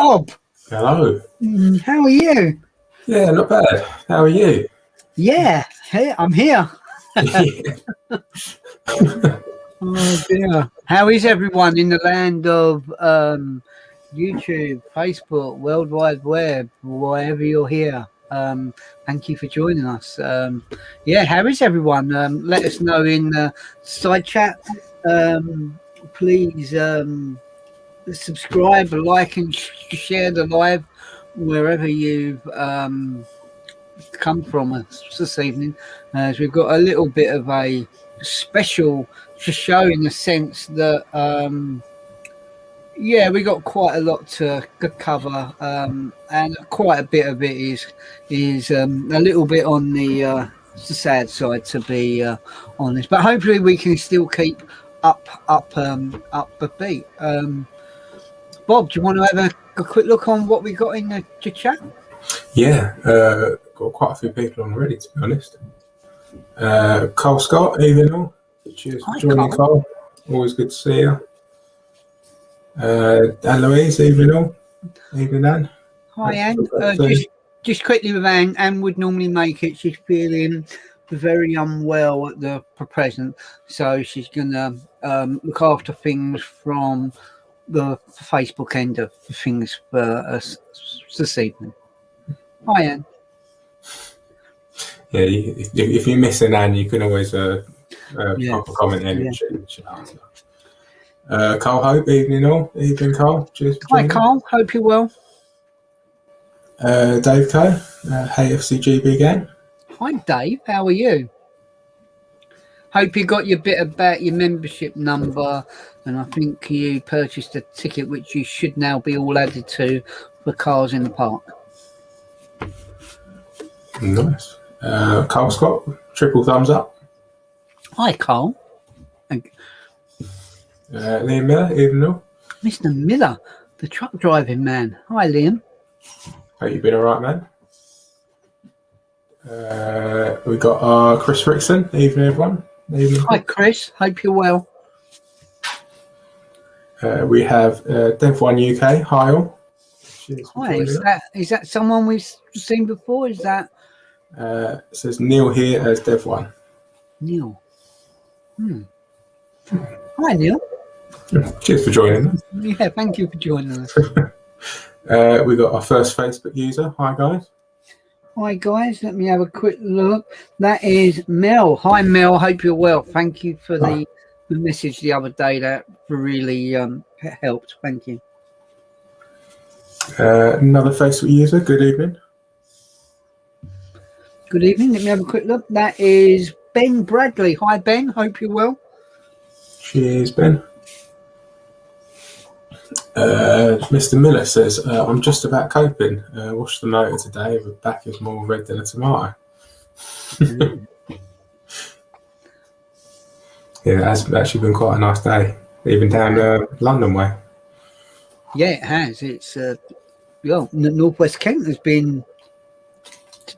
Bob. Hello. How are you? Yeah, not bad. How are you? Yeah, hey, I'm here. Oh dear. How is everyone in the land of YouTube, Facebook, World Wide Web, wherever you're here? Thank you for joining us. Yeah, how is everyone? Let us know in the side chat. Please subscribe, like, and share the live wherever you've come from us this evening, as we've got a little bit of a special show in the sense that yeah, we got quite a lot to cover, and quite a bit of it is a little bit on the sad side, to be honest, but hopefully we can still keep up the beat. Bob, do you want to have a quick look on what we got in the chat? Yeah, got quite a few people on already, to be honest. Carl Scott, evening all. Cheers for joining, Carl. Always good to see you. Dan Louise, evening all. Evening, Anne. Hi, Anne. Just quickly with Anne would normally make it. She's feeling very unwell at the present, so she's going to look after things from the Facebook end of things for us this evening. Hi, Anne. Yeah, if you're missing Anne, you can always pop a comment in and she'll answer. Carl Hope, evening all. Evening, Carl. Cheers for joining. Hi, Carl. Hope you're well. Dave Coe, hey FCGB gang. Hi, Dave. How are you? Hope you got your bit about your membership number, and I think you purchased a ticket which you should now be all added to for Cars in the Park. Nice. Carl Scott, triple thumbs up. Hi, Carl. Liam Miller, evening all. Mr. Miller, the truck driving man. Hi, Liam. Hope you've been all right, man. We got Chris Rickson, evening everyone. Evening. Hi, Chris. Hope you're well. We have Dev1 UK. Hi all. Hi, is that someone we've seen before? Is that? It says Neil here as Dev1. Neil. Hi, Neil. Cheers for joining us. Yeah, thank you for joining us. We got our first Facebook user. Hi guys. Hi guys, let me have a quick look. That is Mel. Hi Mel, hope you're well. Thank you for the message the other day. That really helped. Thank you. Another Facebook user. Good evening. Good evening. Let me have a quick look. That is Ben Bradley. Hi Ben, hope you're well. Cheers, Ben. Mr. Miller says, I'm just about coping. Watched the motor today. The back is more red than a tomato. Yeah, it has actually been quite a nice day, even down London way. Yeah, it has. It's Northwest Kent has been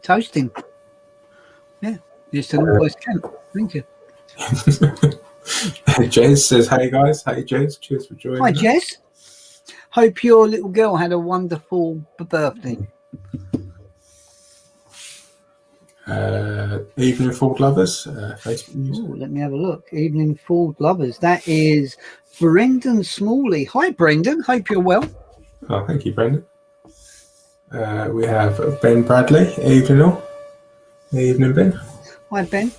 toasting. Yeah, it's to Northwest Kent. Thank you. Jez says, hey guys. Hey Jez, cheers for joining. Hi Jez. Hope your little girl had a wonderful birthday. Evening Ford Lovers, Facebook user. Ooh, let me have a look. Evening Ford Lovers. That is Brendan Smalley. Hi Brendan, hope you're well. Oh, thank you, Brendan. We have Ben Bradley. Evening all. Evening, Ben. Hi Ben.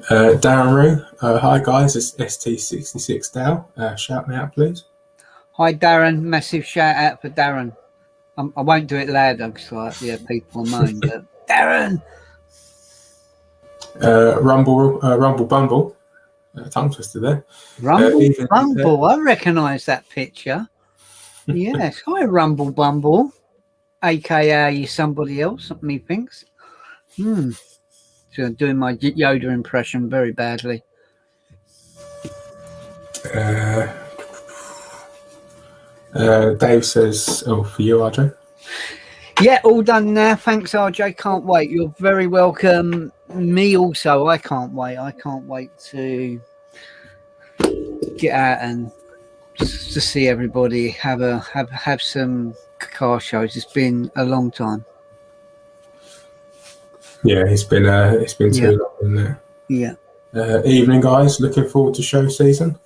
Darren Rue. Hi guys, it's ST66 Dow. Shout me out, please. Hi Darren, massive shout out for Darren. I won't do it louder because people are moaning, but Darren. Rumble Bumble. Tongue twister there. Rumble Bumble. I recognise that picture. Yes. Hi Rumble Bumble, aka somebody else. Methinks. So I'm doing my Yoda impression very badly. Dave says, oh, for you, RJ? Yeah, all done now. Thanks, RJ. Can't wait. You're very welcome. Me also. I can't wait. I can't wait to get out and to see everybody have some car shows. It's been a long time. Yeah, it's been too long, isn't it? Yeah. Evening, guys. Looking forward to show season.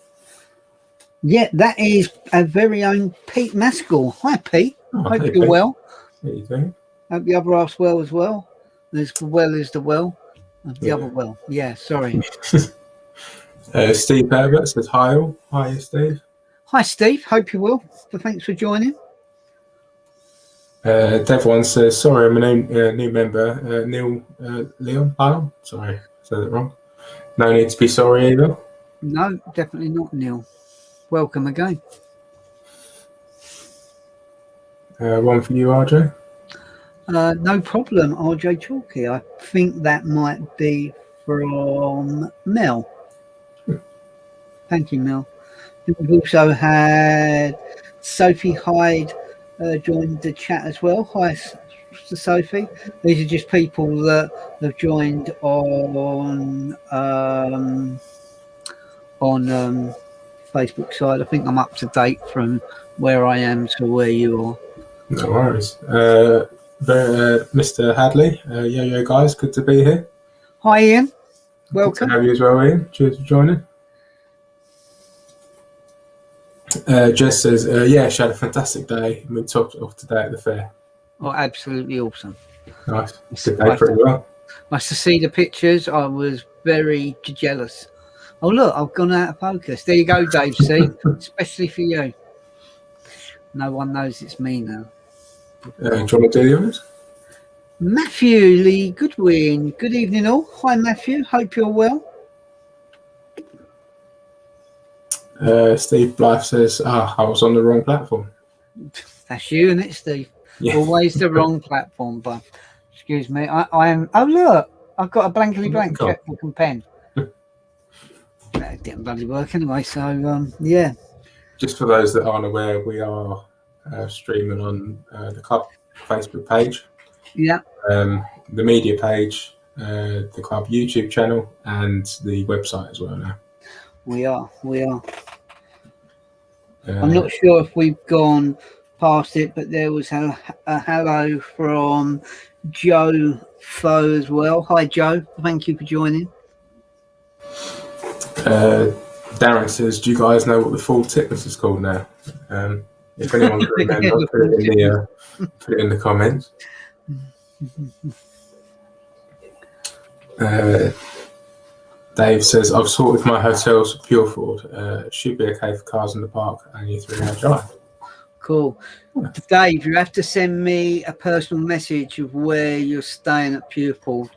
Yeah, that is our very own Pete Maskell. Hi, Pete. Hope hey, you're Pete. well. What are you doing? Hope the other half's well as well. As well as the well of the other well. Yeah, sorry. Steve Herbert says hi all. Hi, Steve. Hi, Steve. Hope you're well. So thanks for joining. Devon says, sorry, I'm a new member. Neil Leon. Oh, sorry, I said it wrong. No need to be sorry either. No, definitely not, Neil. Welcome again. One for you, RJ. No problem, RJ Chalky. I think that might be from Mel. Thank you, Mel. We've also had Sophie Hyde joined the chat as well. Hi, Sophie. These are just people that have joined on Facebook side. I think I'm up to date from where I am to where you are. No worries. Mr. Hadley, yo guys, good to be here. Hi, Ian. Welcome. Good to have you as well, Ian. Cheers for joining. Jess says, yeah, she had a fantastic day. We topped off today at the fair. Oh, absolutely awesome. Nice. Good day, pretty well. Nice to see the pictures. I was very jealous. Oh, look, I've gone out of focus. There you go, Dave C. Especially for you. No one knows it's me now. Do you want to do the honors? Matthew Lee Goodwin. Good evening, all. Hi, Matthew. Hope you're well. Steve Blythe says, I was on the wrong platform. That's you, isn't it, Steve? Yeah. Always the wrong platform, but excuse me. I am. Oh, look, I've got a blankly blank checkbook and pen. That didn't bloody work anyway. So, yeah. Just for those that aren't aware, we are streaming on the club Facebook page. Yeah. The media page, the club YouTube channel, and the website as well now. We are. I'm not sure if we've gone past it, but there was a hello from Joe Foe as well. Hi, Joe. Thank you for joining. Darren says, do you guys know what the full titmus is called now? If anyone can remember, put it in the comments. Dave says, I've sorted my hotels for Pureford. Should be okay for cars in the park, only 3-hour drive. Cool. Dave, you have to send me a personal message of where you're staying at Pureford,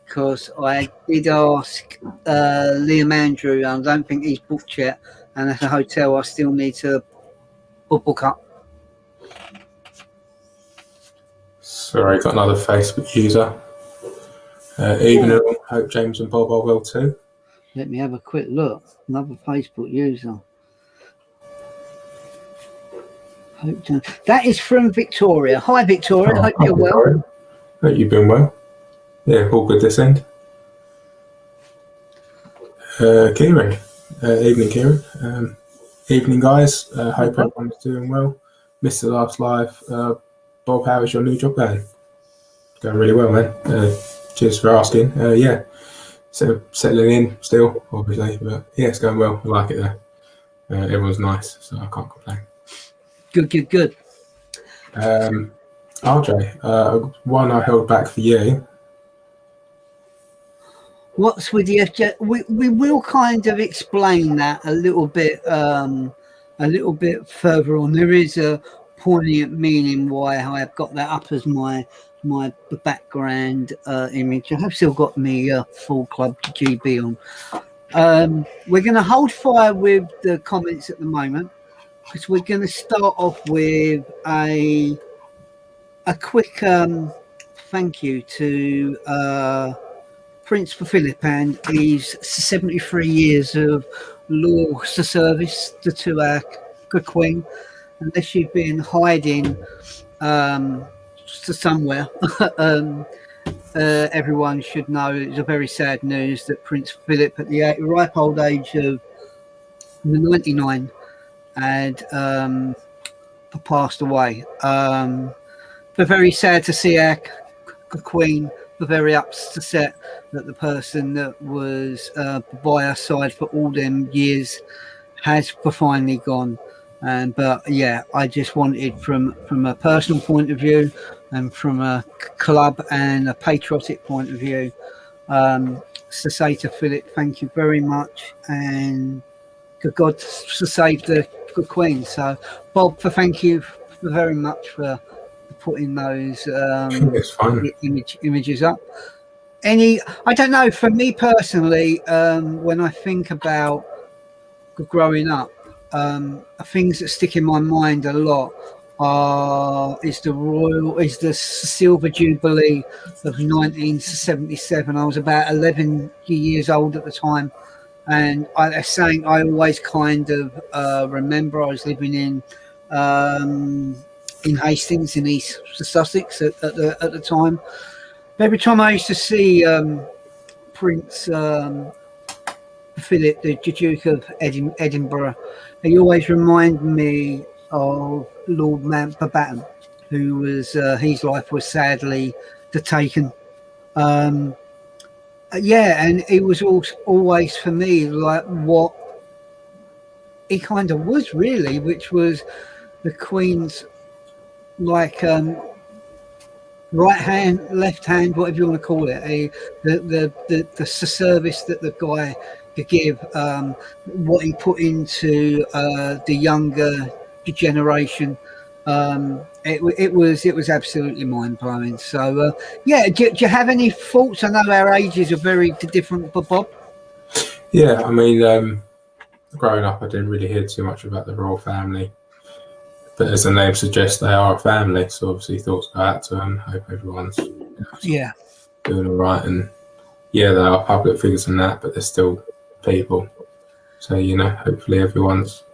because I did ask Liam Andrew, and I don't think he's booked yet, and at a hotel I still need to book up. Sorry, got another Facebook user. Evening, hope James and Bob are well too. Let me have a quick look. Another Facebook user. That is from Victoria. Hi, Victoria. Hope you're well. Hope you've been well. Yeah, all good this end. Kieran. Evening, Kieran. Evening, guys. Hope everyone's doing well. Missed the last live. Bob, how is your new job going? Going really well, man. Cheers for asking. Yeah, so settling in still, obviously, but yeah, it's going well. I like it there. Everyone's nice, so I can't complain. Good. RJ, one I held back for you. What's with the FJ? We will kind of explain that a little bit further on. There is a poignant meaning why I have got that up as my background image. I have still got me full club GB on. We're going to hold fire with the comments at the moment, because we're going to start off with a quick thank you to Prince Philip and his 73 years of loyal service to our good Queen. Unless you've been hiding to somewhere, everyone should know it's a very sad news that Prince Philip, at the ripe old age of 99, had passed away. We're very sad to see our Queen. We're very upset that the person that was by our side for all them years has finally gone. But yeah, I just wanted from a personal point of view and from a club and a patriotic point of view, to say to Philip, thank you very much, and God to save the Queen. So Bob, thank you very much for putting those It's fine. images up. I don't know, for me personally, when I think about growing up, things that stick in my mind a lot is the Silver Jubilee of 1977. I was about 11 years old at the time, and I saying I always kind of remember. I was living in Hastings in East Sussex at the time. Every time I used to see Prince Philip, the Duke of Edinburgh, he always reminded me of Lord Mountbatten, who was his life was sadly taken. Yeah, and it was always for me like what he kind of was really, which was the Queen's like right hand, left hand, whatever you want to call it, the service that the guy could give, what he put into the younger generation. It was absolutely mind blowing. So yeah, do you have any thoughts? I know our ages are very different, Bob. Yeah, I mean, growing up, I didn't really hear too much about the royal family. But as the name suggests, they are a family, so obviously thoughts go out to them. Hope everyone's doing all right. And yeah, they are public figures and that, but they're still people. So, hopefully everyone's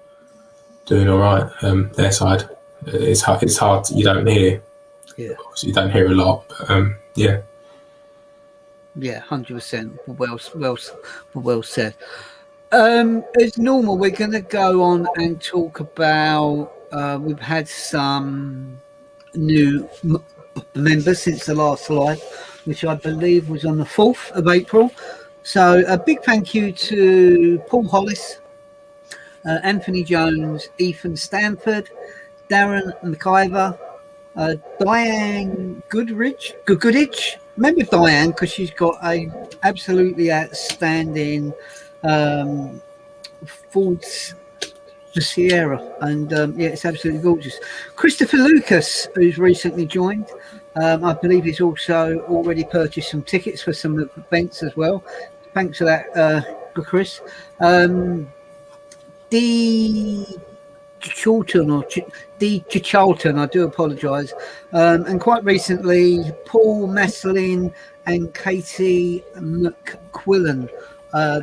doing all right. Their side, it's hard. You don't hear. Yeah. Obviously, you don't hear a lot, but yeah. Yeah, 100%. Well said. As normal, we're going to go on and talk about. We've had some new members since the last live, which I believe was on the 4th of April. So a big thank you to Paul Hollis, Anthony Jones, Ethan Stanford, Darren McIver, Diane Goodrich. Remember Diane because she's got a absolutely outstanding Ford's Sierra, and yeah, it's absolutely gorgeous. Christopher Lucas, who's recently joined, I believe he's also already purchased some tickets for some of the events as well. Thanks for that, Chris. D. Charlton, I do apologise. And quite recently, Paul Maslin and Katie McQuillan,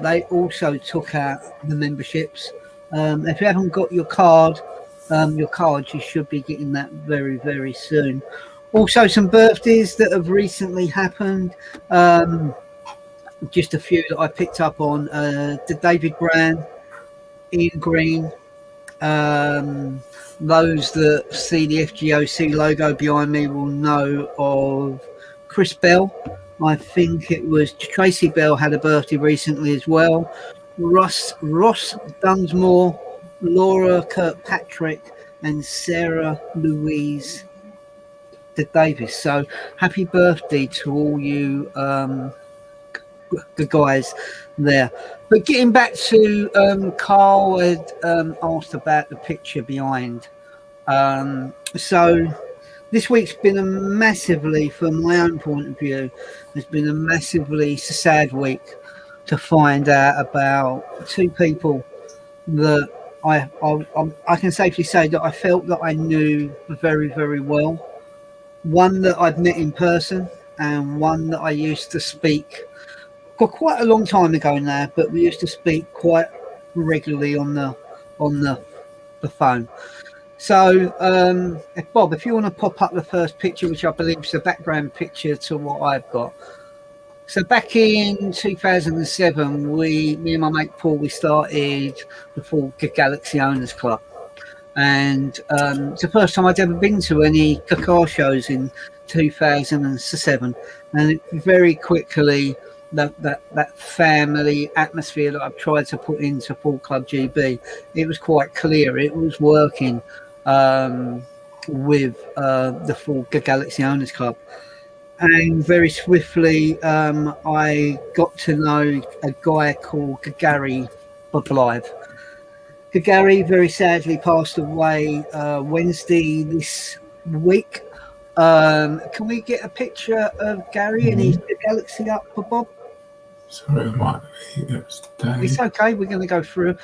they also took out the memberships. If you haven't got your cards, you should be getting that very, very soon. Also, some birthdays that have recently happened. Just a few that I picked up on. David Brand, Ian Green. Those that see the FGOC logo behind me will know of Chris Bell. I think it was Tracy Bell had a birthday recently as well. Ross Dunsmore, Laura Kirkpatrick, and Sarah Louise Davis. So happy birthday to all you the guys there. But getting back to Carl had asked about the picture behind. So this week's been a massively, from my own point of view, has been a massively sad week to find out about two people that I can safely say that I felt that I knew very, very well. One that I'd met in person and one that I used to speak for quite a long time ago now, but we used to speak quite regularly on the phone. So, Bob, if you want to pop up the first picture, which I believe is the background picture to what I've got. So back in 2007, me and my mate Paul, we started the Ford Galaxy Owners Club. and it's the first time I'd ever been to any car shows in 2007, and it very quickly that family atmosphere that I've tried to put into Full Club GB, it was quite clear it was working with the Full Galaxy Owners Club. And very swiftly, I got to know a guy called Gary Blythe. Gary very sadly passed away Wednesday this week. Can we get a picture of Gary and his Galaxy up for Bob? Sorry, I might be. It's okay. We're going to go through.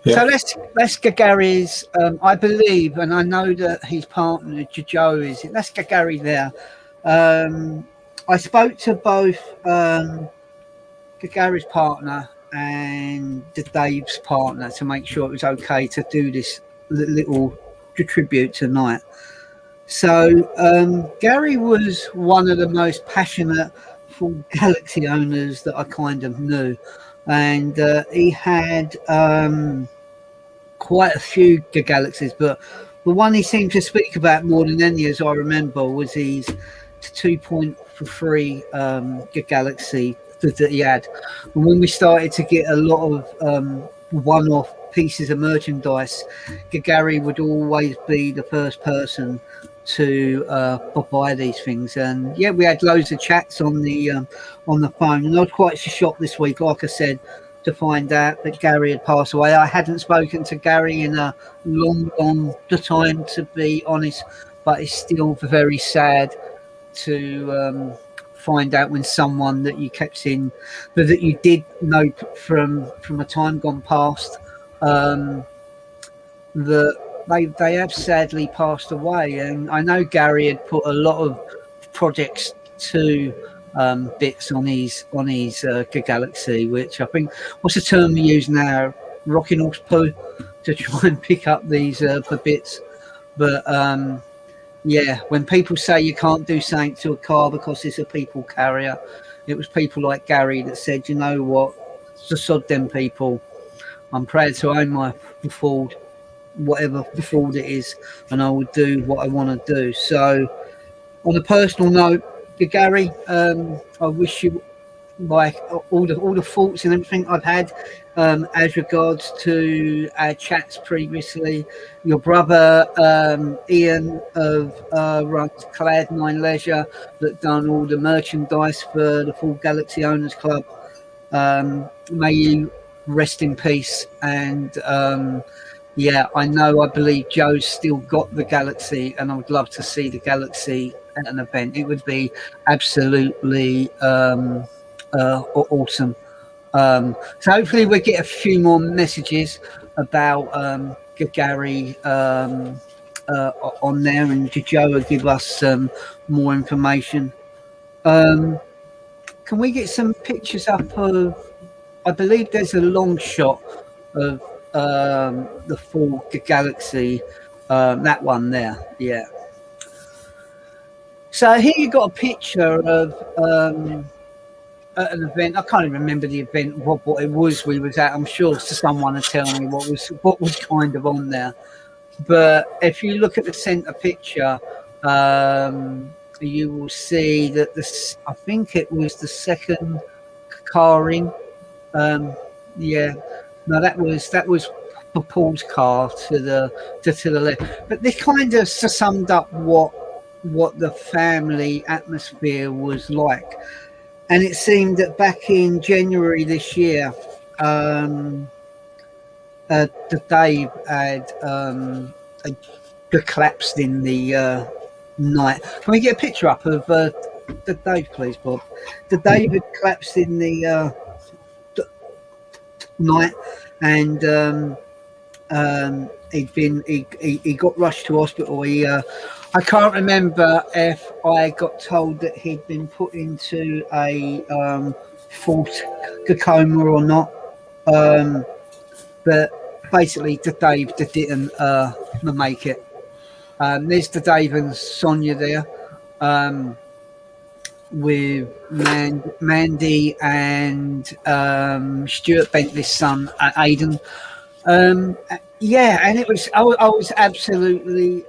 Yeah. So let's get Gary's. I believe, and I know that his partner Joe is. Let's get Gary there. I spoke to both Gary's partner and Dave's partner to make sure it was okay to do this little tribute tonight. So Gary was one of the most passionate Full Galaxy owners that I kind of knew, and he had quite a few Galaxies, but the one he seemed to speak about more than any, as I remember, was his 2.3 Galaxy that he had. And when we started to get a lot of one-off pieces of merchandise, Gary would always be the first person to buy these things. And yeah, we had loads of chats on the phone, and I was quite shocked this week, like I said, to find out that Gary had passed away. I hadn't spoken to Gary in a long time, to be honest, but it's still very sad to find out when someone that you kept in, but that you did know from a time gone past, that they have sadly passed away. And I know Gary had put a lot of projects to bits on his Galaxy, which I think, what's the term we use now, rocking horse poo, to try and pick up these bits. But yeah, when people say you can't do something to a car because it's a people carrier, it was people like Gary that said, you know what, just sod them people. I'm proud to own my Ford, whatever Ford it is, and I will do what I want to do. So on a personal note, Gary, I wish you, like, all the faults and everything I've had as regards to our chats previously. Your brother Ian of runs Cloud9 Leisure, that done all the merchandise for the Full Galaxy Owners Club. May you rest in peace. And yeah, I believe Joe's still got the Galaxy, and I would love to see the Galaxy at an event. It would be absolutely awesome. So hopefully we'll get a few more messages about Gary on there, and Joe will give us more information. Can we get some pictures up of, I believe there's a long shot of the Full Galaxy, that one there, yeah. So here you got a picture of at an event. I can't even remember the event, what it was we was at. I'm sure someone will tell me what was kind of on there. But if you look at the centre picture, you will see that this, I think it was the second car in. Yeah, no, that was Paul's car to the left. But this kind of summed up what the family atmosphere was like. And it seemed that back in January this year, Dave had collapsed in the night. Can we get a picture up of the Dave, please, Bob? The Dave had collapsed in the night, and he got rushed to hospital. I can't remember if I got told that he'd been put into a false coma or not, but basically the Dave didn't make it. There's the Dave and Sonia there, with Mandy and Stuart Bentley's son, Aidan. Yeah, and it was I was absolutely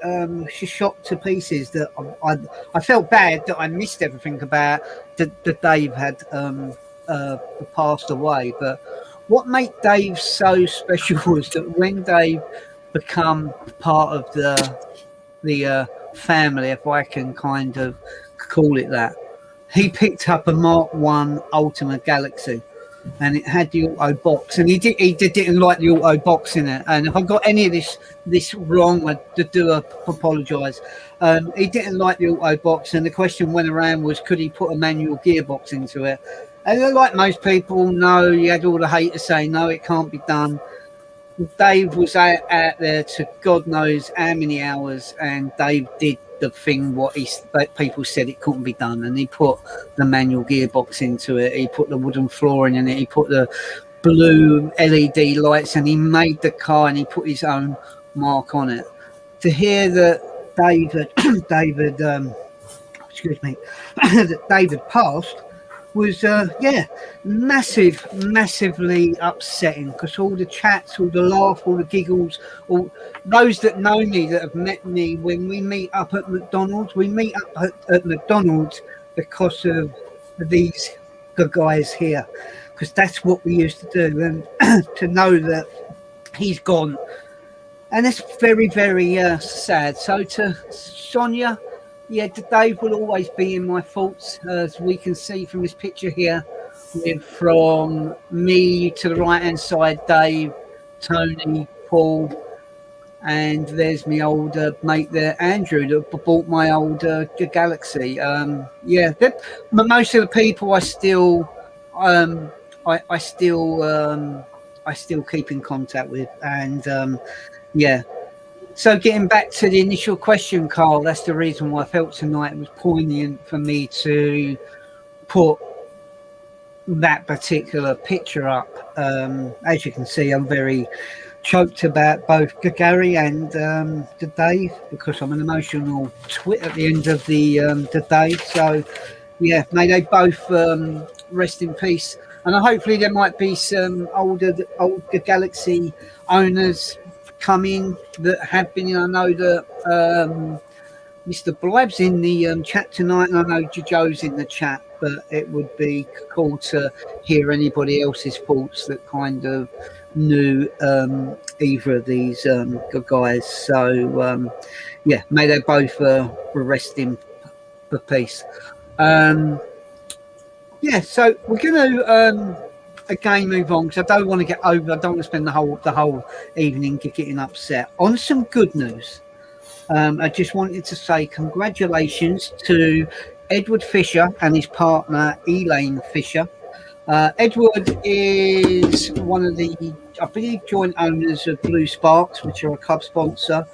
shocked to pieces that I felt bad that I missed everything about that Dave had passed away. But what made Dave so special was that when Dave become part of the family, if I can kind of call it that, he picked up a Mark 1 Ultima Galaxy. And it had the auto box, and he didn't like the auto box in it. And if I got any of this wrong, I do apologise. He didn't like the auto box, and the question went around was, could he put a manual gearbox into it? And like most people, no. You had all the haters saying, no, it can't be done. Dave was out there to God knows how many hours, and Dave did the thing what people said it couldn't be done, and he put the manual gearbox into it. He put the wooden flooring in it. He put the blue LED lights, and he made the car, and he put his own mark on it. To hear that David passed was massively upsetting, because all the chats, all the laugh, all the giggles, all those that know me, that have met me, when we meet up at McDonald's, we meet up at McDonald's because of these guys here, because that's what we used to do. And to know that he's gone, and it's very, very sad. So to Sonia, yeah, Dave will always be in my thoughts, as we can see from this picture here, with from me to the right-hand side, Dave, Tony, Paul, and there's my old mate there, Andrew, that bought my old Galaxy. Most of the people I still keep in contact with, and So getting back to the initial question, Carl, that's the reason why I felt tonight it was poignant for me to put that particular picture up. As you can see, I'm very choked about both Gary and Dave, because I'm an emotional twit at the end of the day. So, yeah, may they both rest in peace. And hopefully there might be some older Galaxy owners come in that have been. I know that Mr. Blab's in the chat tonight, and I know Joe's in the chat, but it would be cool to hear anybody else's thoughts that kind of knew either of these guys. So may they both rest in peace. So we're going to again move on, because I don't want to get over. I don't want to spend the whole evening getting upset. On some good news, I just wanted to say congratulations to Edward Fisher and his partner Elaine Fisher. Edward is one of the, I believe, joint owners of Blue Sparks, which are a club sponsor.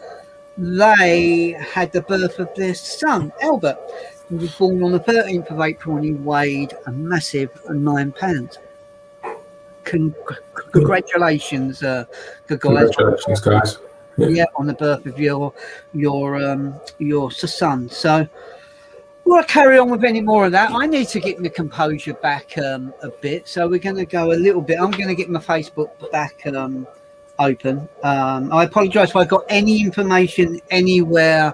They had the birth of their son, Albert, who was born on the 13th of April, and he weighed a massive 9 pounds. Congratulations, guys. Congratulations, guys. Yeah, on the birth of your son. So we'll carry on with any more of that. I need to get my composure back a bit, so we're going to go a little bit. I'm going to get my Facebook back open. I apologise if I got any information anywhere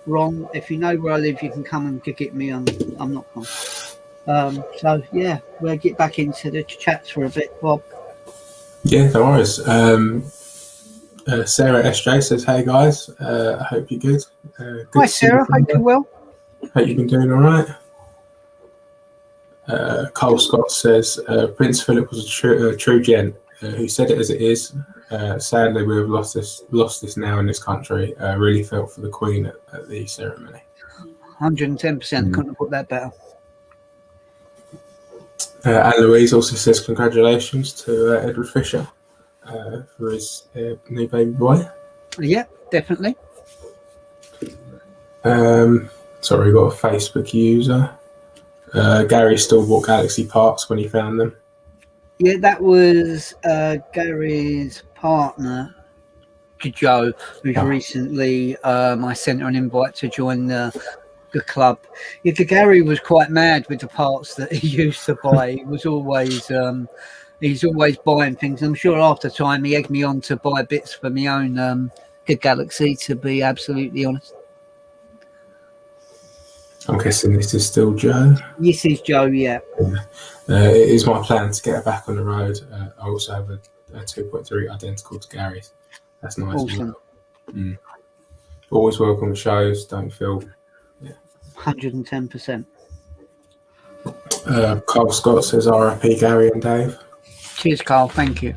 wrong. If you know where I live, you can come and get me. I'm not wrong. We'll get back into the chats for a bit, Bob. Yeah, no worries. Sarah SJ says, "Hey guys, I hope you're good." Hi Sarah, hope you're well. Hope you've been doing all right. Cole Scott says, "Prince Philip was a true gent who said it as it is. Sadly, we have lost this now in this country. Really felt for the Queen at the ceremony." 110%. Couldn't have put that better. Anne Louise also says congratulations to Edward Fisher for his new baby boy. Yeah, definitely. Sorry, we got a Facebook user. Gary still bought Galaxy parts when he found them. Yeah, that was Gary's partner, Joe, who's recently I sent her an invite to join the club. Yeah, Gary was quite mad with the parts that he used to buy. He was always he's always buying things. I'm sure after time he egged me on to buy bits for my own Good Galaxy, to be absolutely honest. I'm guessing this is still Joe. This is Joe, yeah. It is my plan to get her back on the road. I also have a 2.3 identical to Gary's. That's nice. Awesome. Always welcome to shows. Don't feel. 110%. Carl Scott says RIP Gary and Dave. Cheers, Carl. Thank you.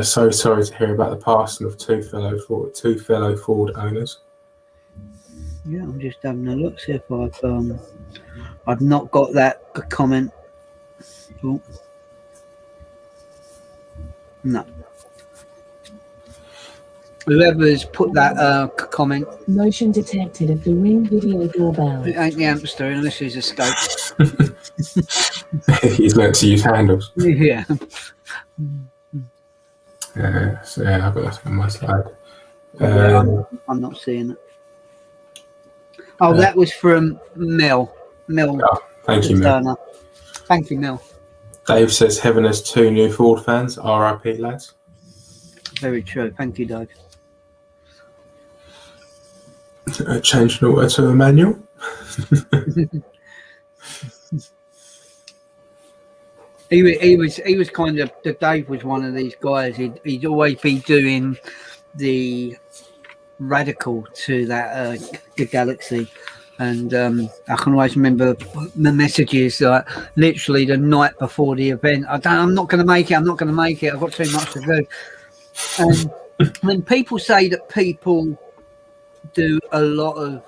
So sorry to hear about the passing of two fellow Ford owners. Yeah, I'm just having a look, see if I've not got that comment. Oh. No. Whoever's put that comment. Motion detected at the Ring video doorbell. It ain't the hamster unless he's escaped. He's learnt to use handles. Yeah. So yeah, I've got that on my slide. I'm not seeing it. Oh, that was from Mel. Thank you, Mel. Turner. Thank you, Mel. Dave says Heaven has 2 new Ford fans. RIP, lads. Very true. Thank you, Dave. Changed an auto to a manual. He was kind of, Dave was one of these guys. He'd always be doing the radical to that the Galaxy, and I can always remember the messages literally the night before the event. I'm not going to make it. I've got too much to do. And when people say that people do a lot of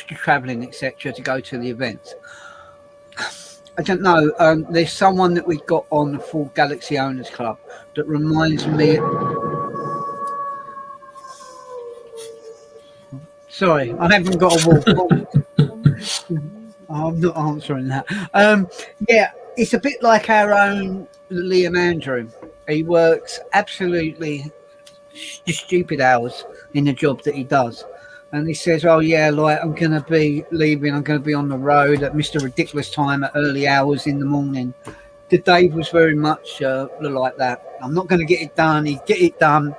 traveling, etc., to go to the events, I don't know. There's someone that we got on the Ford Galaxy Owners Club that reminds me. Sorry, I haven't got a walk. I'm not answering that. Yeah, it's a bit like our own Liam Andrew. He works absolutely stupid hours in the job that he does. And he says, oh, yeah, like, I'm going to be leaving. I'm going to be on the road at Mr. Ridiculous time at early hours in the morning. The Dave was very much like that. I'm not going to get it done. He'd get it done.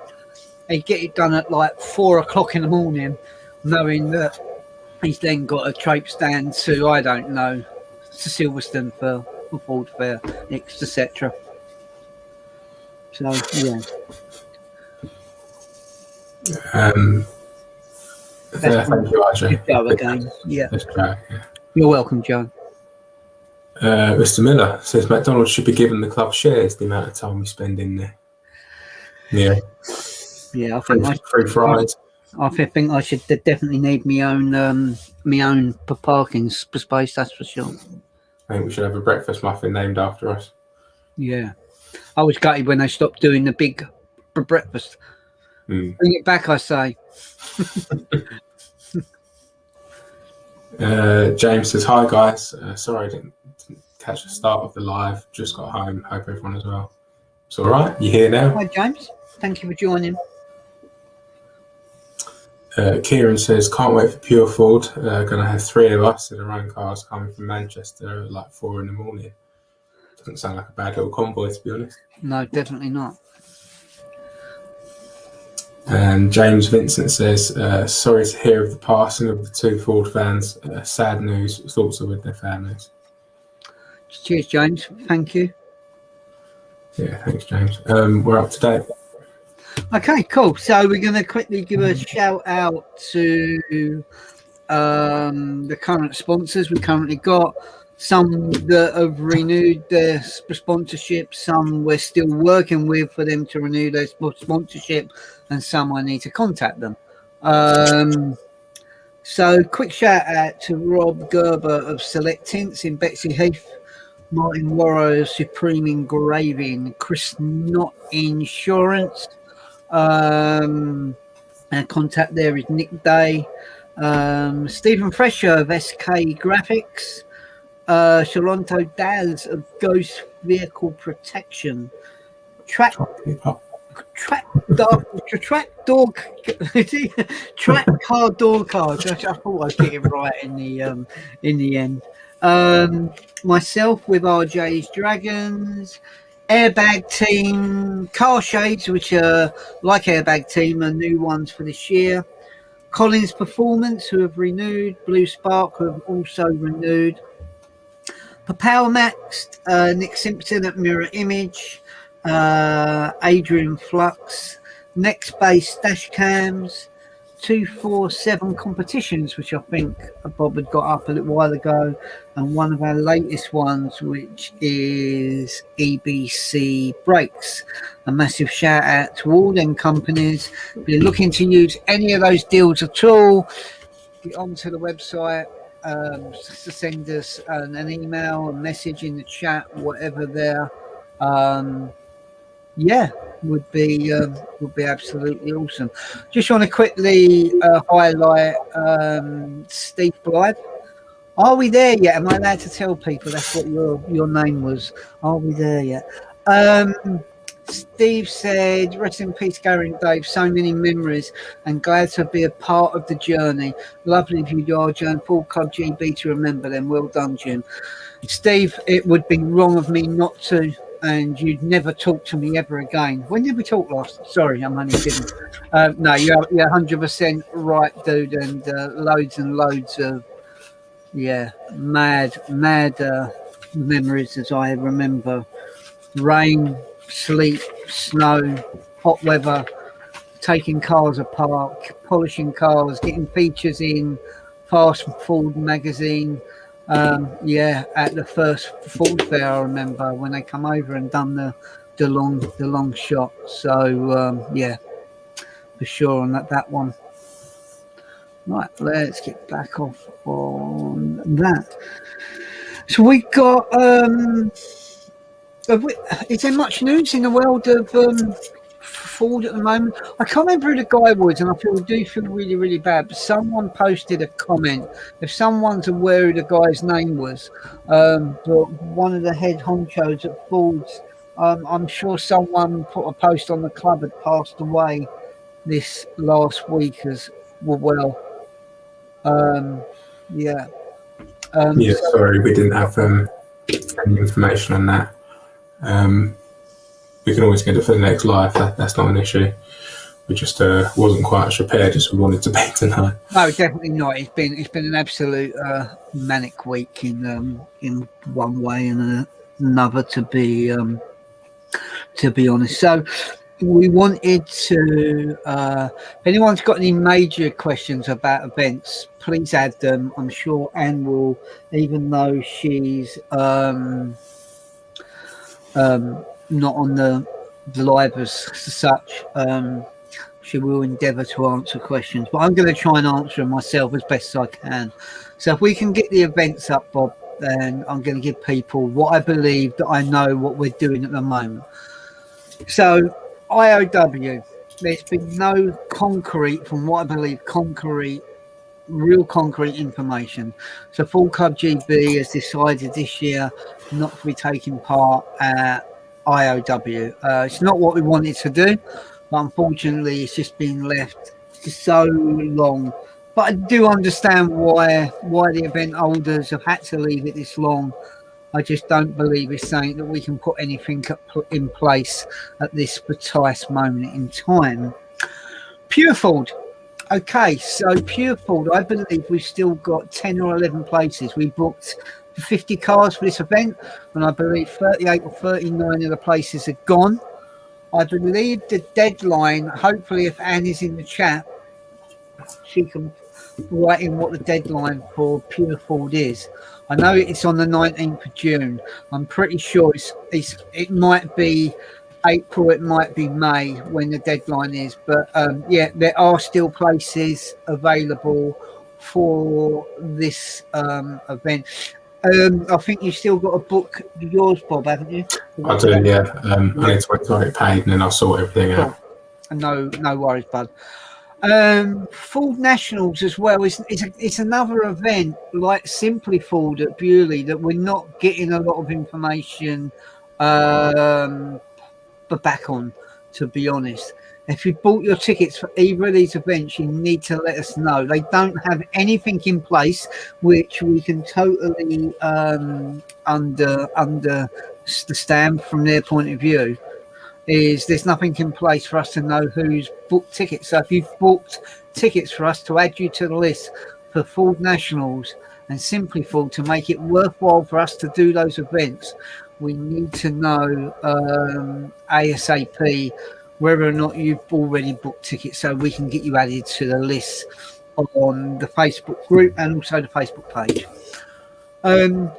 He'd get it done at like 4 o'clock in the morning, knowing that he's then got a traipse down to, I don't know, to Silverstone for Ford Fair, etc. So, yeah. Thank you, RJ. Joe again. Yeah. Yeah. You're welcome, Joe. Mr. Miller says McDonald's should be given the club shares the amount of time we spend in there. Yeah. Yeah, I think free fries. I think I should definitely need my own parking space. That's for sure. I think we should have a breakfast muffin named after us. Yeah, I was gutted when they stopped doing the big breakfast. Bring it back, I say. James says, hi guys, sorry I didn't catch the start of the live, just got home, hope everyone as well. It's all right, you here now? Hi James, thank you for joining. Kieran says, can't wait for Pure Ford, gonna have 3 of us in our own cars coming from Manchester at like 4 in the morning. Doesn't sound like a bad little convoy, to be honest. No, definitely not. And James Vincent says, sorry to hear of the passing of the 2 Ford fans. Sad news. Thoughts are with their families. Cheers, James. Thank you. Yeah, thanks, James. We're up to date. Okay, cool. So we're going to quickly give a shout out to the current sponsors we currently got. Some that have renewed their sponsorship, some we're still working with for them to renew their sponsorship, and some I need to contact them. So quick shout out to Rob Gerber of Select Tints in Bexley Heath, Martin Warrow of Supreme Engraving, Chris Knott Insurance, and contact there is Nick Day, Stephen Fresher of SK Graphics, Shalonto Daz of Ghost Vehicle Protection, Track Car Door Cards. I thought I'd get it right in the end. Myself with RJ's Dragons, Airbag Team, Car Shades, which are like Airbag Team, are new ones for this year. Collins Performance, who have renewed. Blue Spark, who have also renewed. For Power Max, Nick Simpson at Mirror Image, Adrian Flux, Next Base Dash Cams, 247 Competitions, which I think Bob had got up a little while ago, and one of our latest ones, which is EBC Brakes. A massive shout out to all them companies. If you're looking to use any of those deals at all, get onto the website, to send us an email, a message in the chat, whatever there. Would be absolutely awesome. Just want to quickly highlight Steve Blythe. Are we there yet? Am I allowed to tell people that's what your name was? Are we there yet? Steve said, rest in peace, Gary and Dave. So many memories and glad to be a part of the journey. Lovely of you, Georgia, and full Club GB to remember them. Well done, Jim. Steve, it would be wrong of me not to, and you'd never talk to me ever again. When did we talk last? Sorry, I'm only kidding. No, you're 100% right, dude, and loads and loads of, mad memories as I remember. Rain, sleet, snow, hot weather, taking cars apart, polishing cars, getting features in Fast Forward magazine. At the first Ford Fair, I remember when they come over and done the long shot. So for sure on that one. Right, let's get back off on that. So we got. Is there much news in the world of Ford at the moment? I can't remember who the guy was, and I do feel really, really bad. But someone posted a comment. If someone's aware who the guy's name was, but one of the head honchos at Ford's, I'm sure someone put a post on the club had passed away this last week as well. Sorry, we didn't have any information on that. We can always get it for the next live. That's not an issue. We just wasn't quite as prepared as we wanted to be tonight. No, definitely not. It's been an absolute manic week in one way and another, to be honest. So we wanted to. If anyone's got any major questions about events, please add them. I'm sure Anne will, even though she's not on the live as such, she will endeavour to answer questions, but I'm going to try and answer them myself as best as I can. So if we can get the events up, Bob, then I'm going to give people what I believe that I know what we're doing at the moment. So IOW, there's been no concrete, from what I believe, real concrete information. So Full Club GB has decided this year not to be taking part at IOW. It's not what we wanted to do, but unfortunately it's just been left so long. But I do understand why the event holders have had to leave it this long. I just don't believe it's saying that we can put anything in place at this precise moment in time. Pure Ford. Okay, so Pure Ford, I believe we've still got 10 or 11 places. We booked 50 cars for this event, and I believe 38 or 39 of the places are gone. I believe the deadline, hopefully if Anne is in the chat, she can write in what the deadline for Pure Ford is. I know it's on the 19th of June. I'm pretty sure it might be April, it might be May when the deadline is, but there are still places available for this event. I think you've still got to book yours, Bob, haven't you? I do, yeah. I need to wait till I get paid and then I'll sort everything out. No worries, bud. Ford Nationals as well. It's another event like Simply Ford at Bewley that we're not getting a lot of information but back on, to be honest. if you bought your tickets for either of these events, you need to let us know. They don't have anything in place, which we can totally understand from their point of view. Is there's nothing in place for us to know who's booked tickets. So if you've booked tickets for us to add you to the list for Ford Nationals and Simply Ford to make it worthwhile for us to do those events, we need to know ASAP whether or not you've already booked tickets so we can get you added to the list on the Facebook group and also the Facebook page.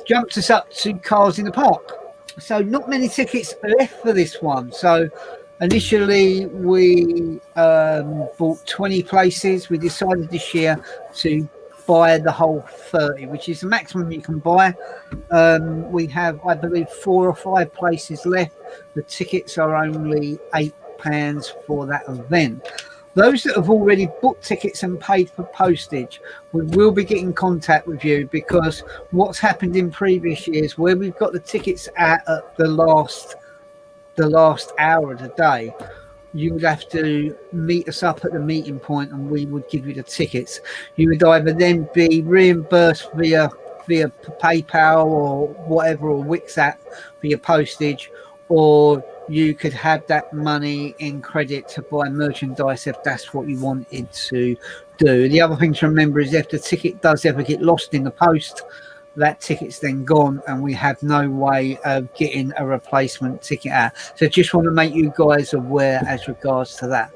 Jumps us up to Cars in the Park. So not many tickets left for this one. So initially we bought 20 places. We decided this year to buy the whole 30, which is the maximum you can buy. We have, I believe, 4 or 5 places left. The tickets are only £8 for that event. Those that have already booked tickets and paid for postage, we will be getting in contact with you, because what's happened in previous years where we've got the tickets at the last hour of the day, you would have to meet us up at the meeting point and we would give you the tickets. You would either then be reimbursed via PayPal or whatever, or WixApp for your postage, or you could have that money in credit to buy merchandise if that's what you wanted to do. The other thing to remember is if the ticket does ever get lost in the post, that ticket's then gone and we have no way of getting a replacement ticket out. So just want to make you guys aware as regards to that.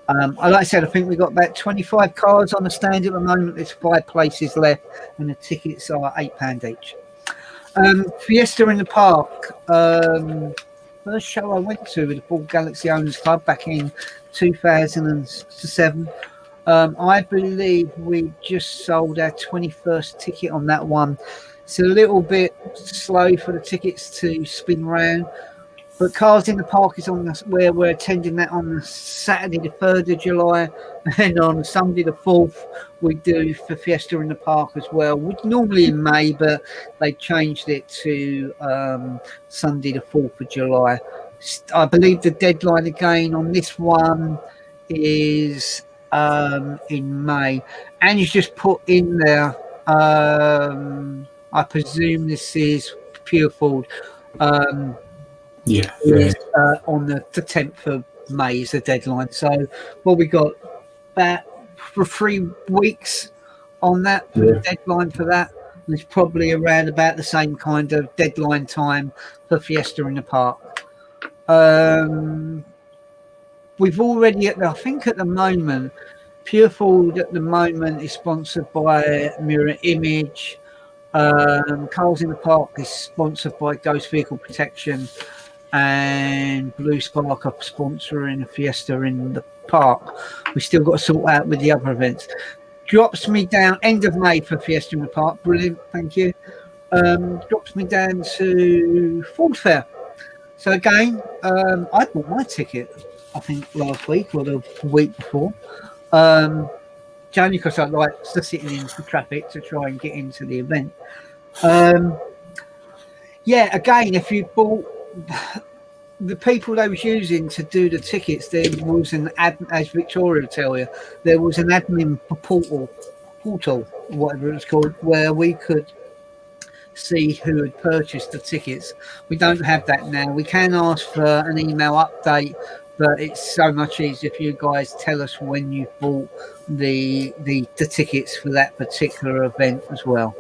Like I said, I think we've got about 25 cars on the stand at the moment. There's 5 places left and the tickets are £8 each. Fiesta in the Park. First show I went to with the Ford Galaxy Owners Club back in 2007. I believe we just sold our 21st ticket on that one. It's a little bit slow for the tickets to spin round, but Cars in the Park is on where we're attending that on Saturday the 3rd of July, and on Sunday the 4th we do for Fiesta in the Park as well, which normally in May, but they changed it to Sunday the 4th of July. I believe the deadline again on this one is in May, and you just put in there, I presume this is Pure Ford. On the 10th of May is the deadline. So what we got about for 3 weeks on that deadline for that. And it's probably around about the same kind of deadline time for Fiesta in the Park. We've already, I think at the moment, Pure Ford at the moment is sponsored by Mirror Image. Cars in the Park is sponsored by Ghost Vehicle Protection, and Blue Spark are sponsoring a Fiesta in the Park. We still got to sort out with the other events. Drops me down end of May for Fiesta in the Park. Brilliant, thank you. Drops me down to Ford Fair. So again, I bought my ticket, I think last week or the week before. Only because I like sitting in the traffic to try and get into the event. Again, if you bought the people they was using to do the tickets, there was an as Victoria will tell you, there was an admin portal, whatever it's called, where we could see who had purchased the tickets. We don't have that now. We can ask for an email update, but it's so much easier if you guys tell us when you bought the tickets for that particular event as well.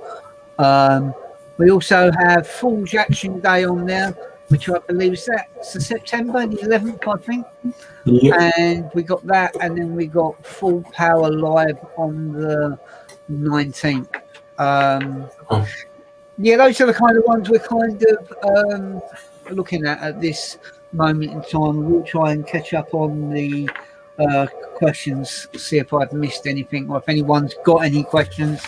We also have Ford's Action Day on there, which I believe is September the 11th, I think. Yeah. And we got that, and then we got Full Power Live on the 19th. Those are the kind of ones we're kind of looking at this moment in time. We'll try and catch up on the questions, see if I've missed anything or if anyone's got any questions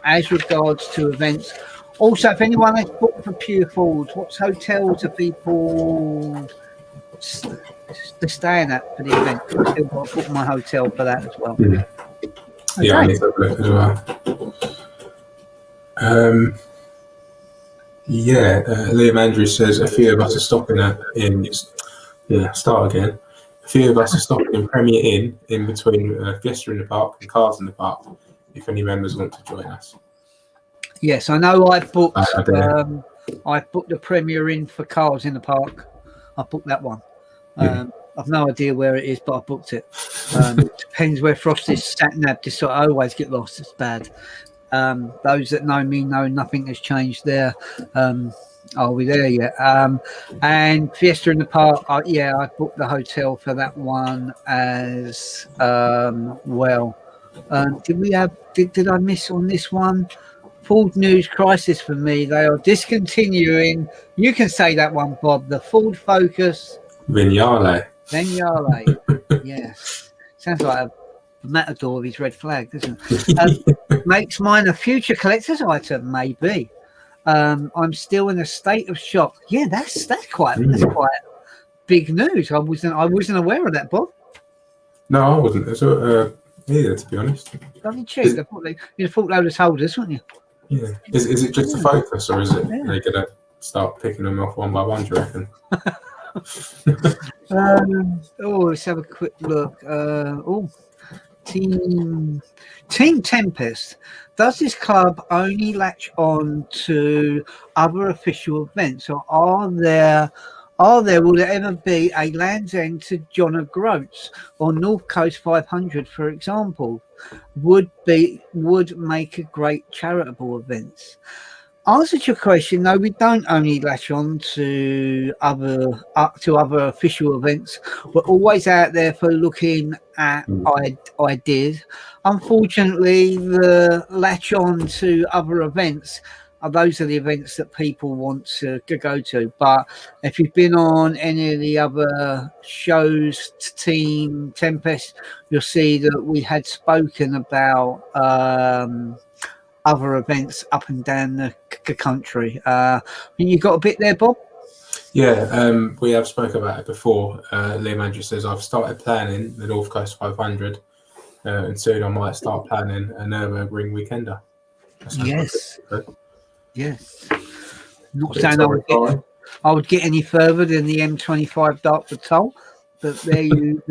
as regards to events. Also, if anyone has booked for Pure Ford, what hotels are people staying at for the event? I've still got to book my hotel for that as well. Okay. Yeah, I need to look as well. Liam Andrews says a few of us are stopping at in start again. A few of us are stopping in Premier Inn in between Fiesta in the Park and Cars in the Park. If any members want to join us. Yes, I know. I booked idea. the Premier Inn for Cars in the Park. I booked that one. I've no idea where it is, but I booked it. Depends where Frosty's sat nav. I always get lost. It's bad. Those that know me know nothing has changed there. Are we there yet? And Fiesta in the Park. I booked the hotel for that one as well. Did I miss on this one? Ford News crisis for me. They are discontinuing. You can say that one, Bob. The Ford Focus Vignale. Yes. Sounds like a matador with his red flag, doesn't it? Makes mine a future collector's item, maybe. I'm still in a state of shock. Yeah, that's quite big news. I wasn't aware of that, Bob. No, I wasn't. Either, to be honest. Bloody cheap. You'd have thought loaders holders, wouldn't you? Yeah. Is it just a Focus, or is it they're gonna start picking them off one by one? Do you reckon? Let's have a quick look. Team Tempest. Does this club only latch on to other official events, or will there ever be a Land's End to John O'Groats or North Coast 500, for example? Would make a great charitable events. Answer to your question, no, we don't only latch on to other official events. We're always out there for looking at ideas. Unfortunately, the latch on to other events those are the events that people want to go to. But if you've been on any of the other shows, Team Tempest, you'll see that we had spoken about other events up and down the country. You got a bit there, Bob? Yeah, we have spoken about it before. Liam Andrews says, I've started planning the North Coast 500 and soon I might start planning a Nürburgring Weekender. Yes. Yes. Not saying I would get any further than the M25 Dartford Toll, but there you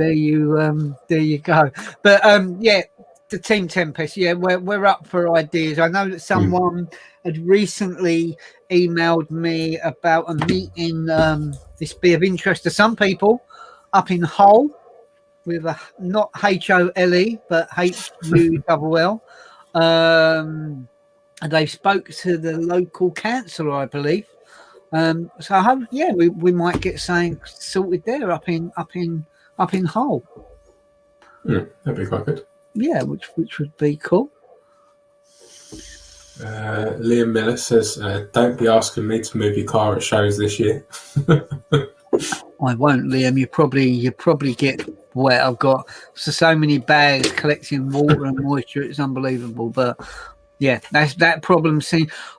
go. But the Team Tempest, we're up for ideas. I know that someone had recently emailed me about a meeting. This be of interest to some people up in Hull with a not HOLE but HULL. And they spoke to the local councillor, I believe. So we might get something sorted there up in Hull. That'd be quite good. Yeah, which would be cool. Liam Miller says, "Don't be asking me to move your car at shows this year." I won't, Liam. You probably get wet. I've got so many bags collecting water and moisture. It's unbelievable, but. Yeah, that's that problem.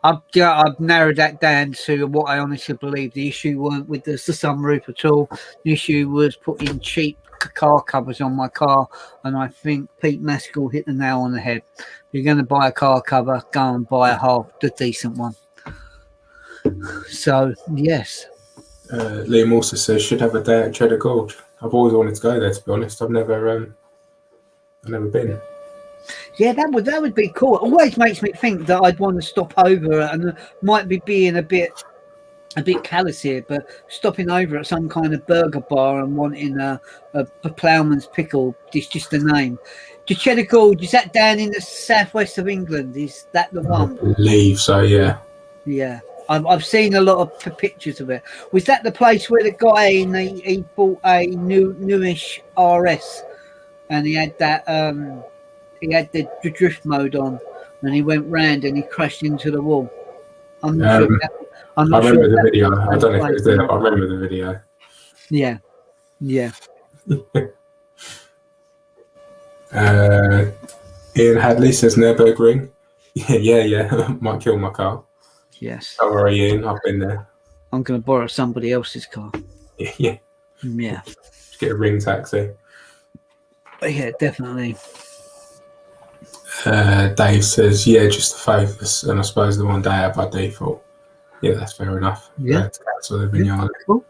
I've narrowed that down to what I honestly believe. The issue weren't with the sunroof at all. The issue was putting cheap car covers on my car, and I think Pete Maskell hit the nail on the head. If you're going to buy a car cover, go and buy the decent one. So, yes. Liam also says, should have a day at Cheddar Gorge. I've always wanted to go there, to be honest. I've never been. Yeah, that would be cool. It always makes me think that I'd want to stop over, and might be being a bit callous here, but stopping over at some kind of burger bar and wanting a ploughman's pickle is just the name. The Cheddar Gorge, is that down in the southwest of England? Is that the one? I believe so, yeah. Yeah. I've seen a lot of pictures of it. Was that the place where the guy he bought a newish RS and he had that he had the drift mode on, and he went round and he crashed into the wall. I'm not sure. I remember the video. I don't know if it was there, but I remember the video. Yeah. Ian Hadley says Nürburgring. Yeah. Might kill my car. Yes. Don't worry, Ian. I've been there. I'm going to borrow somebody else's car. Yeah. Just get a ring taxi. Yeah, definitely. Dave says, just the Focus, and I suppose the one day out by default. Yeah, that's fair enough. Yeah. To cancel the Vignale. Cool.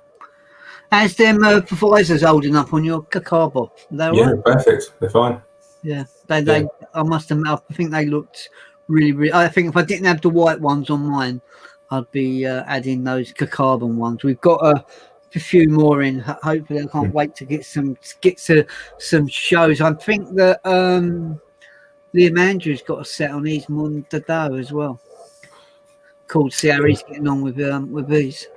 As them visors holding up on your car, Bob? They're Yeah, right? perfect. They're fine. Yeah, they. I must admit, I think they looked really. I think if I didn't have the white ones on mine, I'd be adding those carbon ones. We've got a few more in. Hopefully, I can't wait to get some shows. I think that Liam Andrews got a set on his Mondadao as well. Cool to see how he's getting on with these.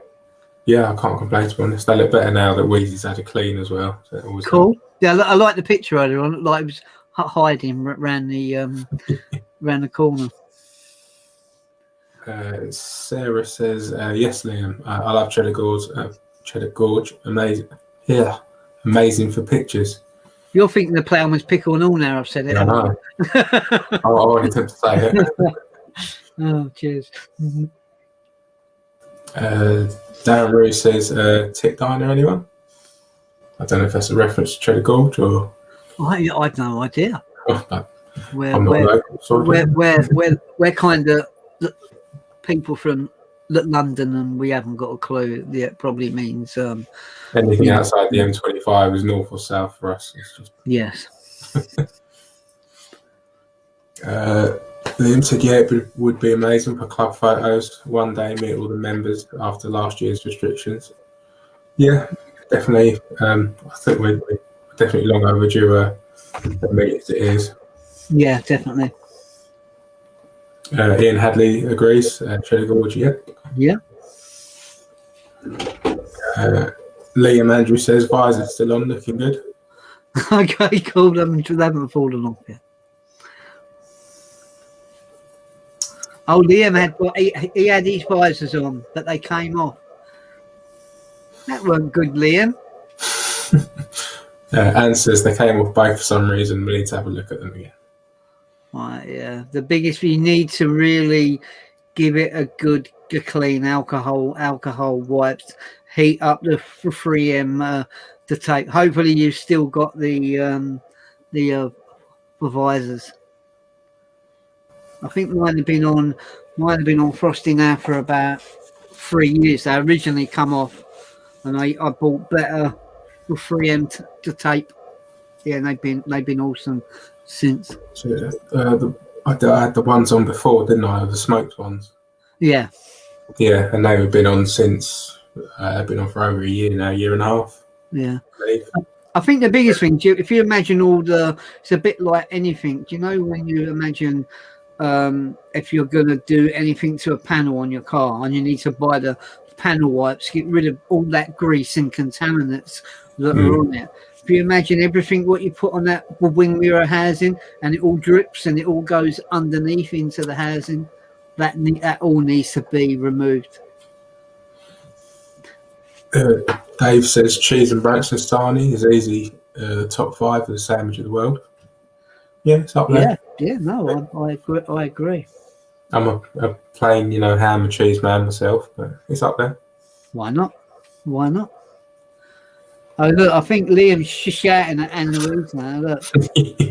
Yeah, I can't complain, to be honest. They look better now that Wheezy's had a clean as well. So it always Cool. Yeah, I like the picture earlier on. It looked like it was hiding around the corner. Sarah says, yes, Liam. I love Cheddar Gorge. Cheddar Gorge, amazing. Yeah, amazing for pictures. You're thinking the Ploughman's pickle and all now. I've said it. Yeah, I know. I wanted to say it. Oh, cheers. Darren Rue says, Tit Diner, anyone? I don't know if that's a reference to Cheddar Gorge or. I've no idea. But Where I'm not local, sorry. we're kind of people from London, and we haven't got a clue. Yeah, it probably means Anything outside the M25 is north or south for us. It's just... Yes. Liam said, yeah, it would be amazing for club photos. One day, meet all the members after last year's restrictions. Yeah, definitely. I think we're definitely long overdue a meet as it is. Yeah, definitely. Ian Hadley agrees. Cheddar Gorge, yeah. Yeah. Liam Andrews says, visor's still on, looking good. Okay, cool. They haven't fallen off yet. Oh, Liam he had his visors on, but they came off. That weren't good, Liam. Anne says they came off both for some reason. We need to have a look at them again. Right, yeah. The biggest, you need to really give it a good clean alcohol wipes. Heat up the 3M to take. Hopefully, you've still got the visors. I think mine have been on frosty now for about 3 years. They originally come off, and I bought better with 3M to tape. Yeah, and they've been awesome since. So, I had the ones on before, didn't I? The smoked ones. Yeah. Yeah, and they've been on since. They've been on for over a year now, year and a half. Yeah. I I think the biggest thing, if you imagine it's a bit like anything. Do you know when you imagine if you're going to do anything to a panel on your car and you need to buy the panel wipes, get rid of all that grease and contaminants that are on it. If you imagine everything what you put on that wing mirror housing and it all drips and it all goes underneath into the housing, that all needs to be removed. Dave says cheese and Branson Starney is easy top 5 of the sandwich of the world. Yeah, it's up there. Yeah, no, I agree. I'm a plain, ham and cheese man myself, but it's up there. Why not? Oh, look, I think Liam's shouting at Anne Louise now. Look.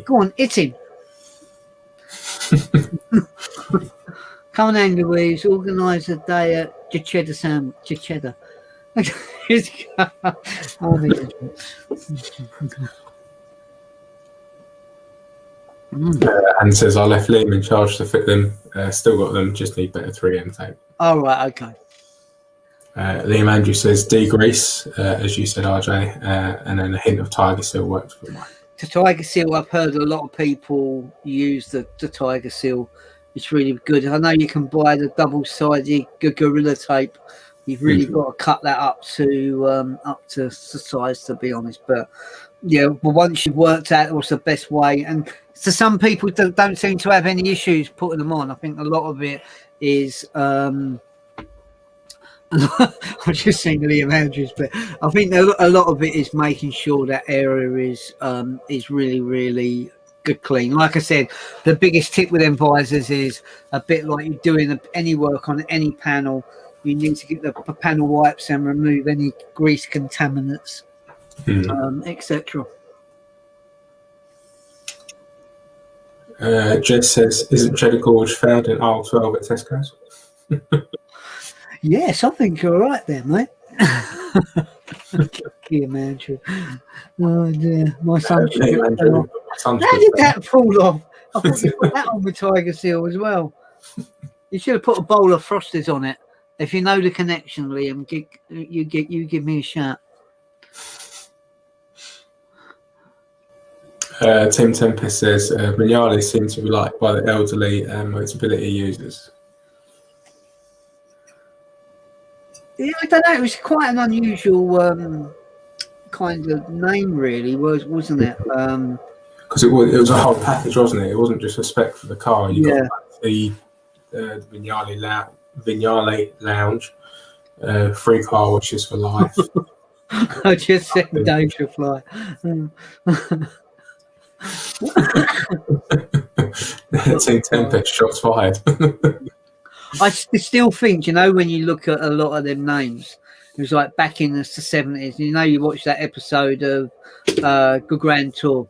Go on, hit him. Come on, Anne Louise, organise a day at Cheddar Sandwich. Cheddar. And says, I left Liam in charge to fit them. Still got them, just need better 3M tape. Oh, right, okay. Liam Andrews says degrease, as you said, RJ, and then a hint of Tiger Seal works for mine. The Tiger Seal, I've heard a lot of people use the Tiger Seal. It's really good. I know you can buy the double-sided Gorilla tape. You've really got to cut that up to size, to be honest. But yeah, but once you've worked out what's the best way, and so some people don't seem to have any issues putting them on. I think a lot of it is. I've just seen Liam Andrews, but I think a lot of it is making sure that area is really, really good clean. Like I said, the biggest tip with them visors is a bit like you're doing any work on any panel. You need to get the panel wipes and remove any grease contaminants, etc. Jed says, isn't Cheddar Gorge found in aisle 12 at Tesco's? Yes, I think you're right there, mate. Kia Manchu. Oh dear, my son. Yeah, Andrew, my son's How good did friend. that fall off? I thought you put that on with Tiger Seal as well. You should have put a bowl of Frosties on it. If you know the connection, Liam, you give me a shout. Tim Tempest says Vignali seems to be liked by the elderly and mobility users. Yeah, I don't know. It was quite an unusual kind of name, really, wasn't it? Because it was a whole package, wasn't it? It wasn't just a spec for the car. You Yeah. got the Vignale Lounge, free car washes for life. I just said Doja Fly. Tim Tempest, shots fired. I still think, when you look at a lot of them names, it was like back in the 70s. You watch that episode of Good Grand Tour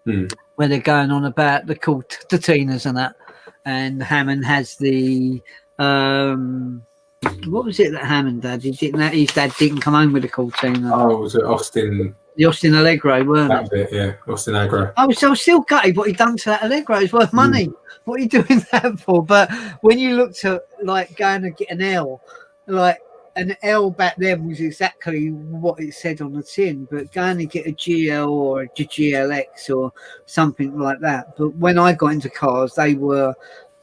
where they're going on about the cool Tatinas and that, and Hammond has the what was it that Hammond had? His dad didn't come home with a Cortina. Oh, was it Austin? The Austin Allegro, weren't That it? bit, yeah, Austin Agro. I was still gutted what he done to that Allegro. It's worth money. What are you doing that for? But when you looked at like going to get an L, like an L back then was exactly what it said on the tin. But going to get a GL or a GLX or something like that. But when I got into cars, they were,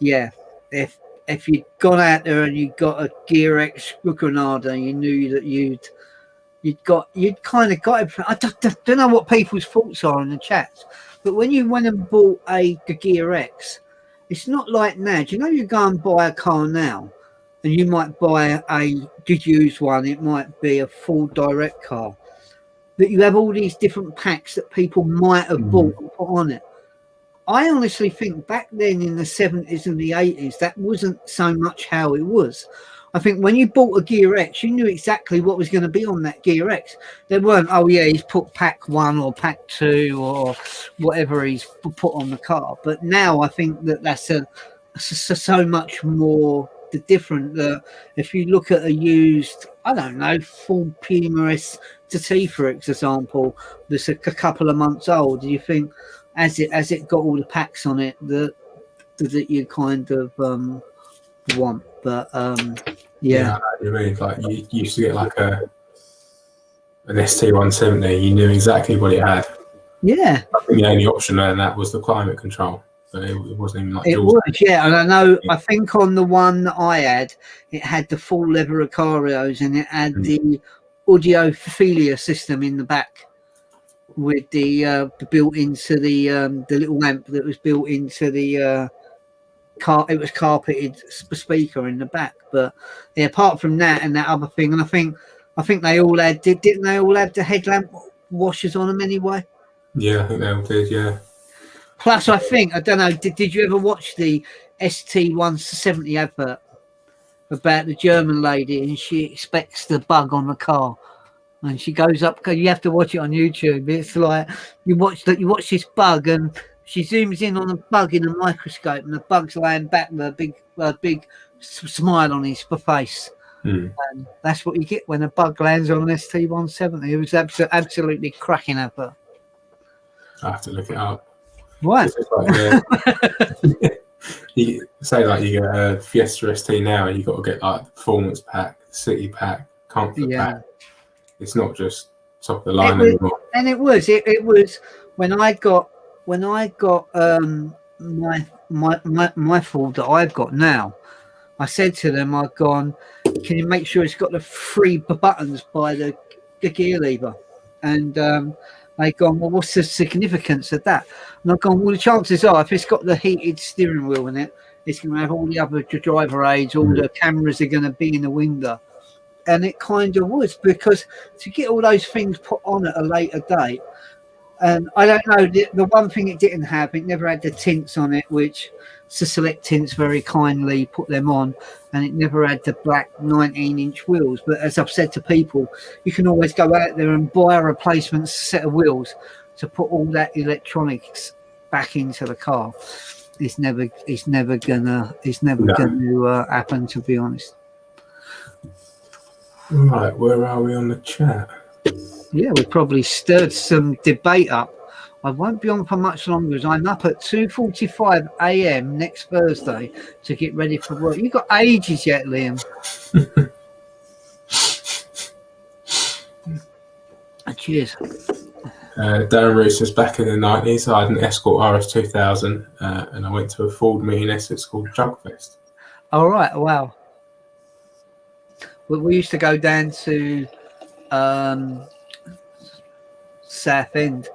if you'd gone out there and you got a Gear X Granada, you knew that you'd kind of got it. I don't know what people's thoughts are in the chats, but when you went and bought a Gear X, it's not like now. Do you go and buy a car now, and you might buy a good used one. It might be a full direct car, but you have all these different packs that people might have bought and put on it. I honestly think back then in the 70s and the 80s, that wasn't so much how it was. I think when you bought a Gear X, you knew exactly what was going to be on that Gear X. There weren't, he's put pack 1 or pack 2 or whatever he's put on the car. But now I think that's so much more different that if you look at a used, I don't know, full Puma ST, for example, that's a couple of months old, do you think as it got all the packs on it that you kind of want? But I know what you mean. Like you used to get like an ST170, you knew exactly what it had. Yeah. I think the only option on that was the climate control, but it wasn't even like it was, and I know. I think on the one that I had, it had the full leather Recarios and it had the audiophilia system in the back with the built into the little amp that was built into the car. It was carpeted speaker in the back. But yeah, apart from that and that other thing, and I think they all had didn't they all have the headlamp washers on them anyway? Yeah, I think they all did. Yeah. Plus, I don't know. Did you ever watch the ST170 advert about the German lady and she expects the bug on the car? And she goes up. You have to watch it on YouTube. It's like you watch this bug, and she zooms in on a bug in a microscope, and the bug's laying back with a big smile on his face. And that's what you get when a bug lands on an ST170. It was absolutely cracking advert. I have to look it up. What? You say like you get a Fiesta ST now, and you got to get like the performance pack, city pack, comfort pack. It's not just top of the line anymore. And it was when I got my Ford that I've got now. I said to them, I've gone, can you make sure it's got the 3 buttons by the gear lever? And they've gone, well, what's the significance of that? And I've gone, well, the chances are if it's got the heated steering wheel in it, it's going to have all the other driver aids, all the cameras are going to be in the window. And it kind of was, because to get all those things put on at a later date, and I don't know, the one thing it didn't have, it never had the tints on it, which Select Tints very kindly put them on, and it never had the black 19-inch wheels. But as I've said to people, you can always go out there and buy a replacement set of wheels to put all that electronics back into the car. It's never gonna happen, to be honest. Right, where are we on the chat? Yeah, we probably stirred some debate up. I won't be on for much longer as I'm up at 2:45 a.m. next Thursday to get ready for work. You've got ages yet, Liam. Cheers. Darren Roos was back in the 90s. I had an Escort RS2000 and I went to a Ford meet in Essex called Jugfest. All right, wow. We used to go down to Southend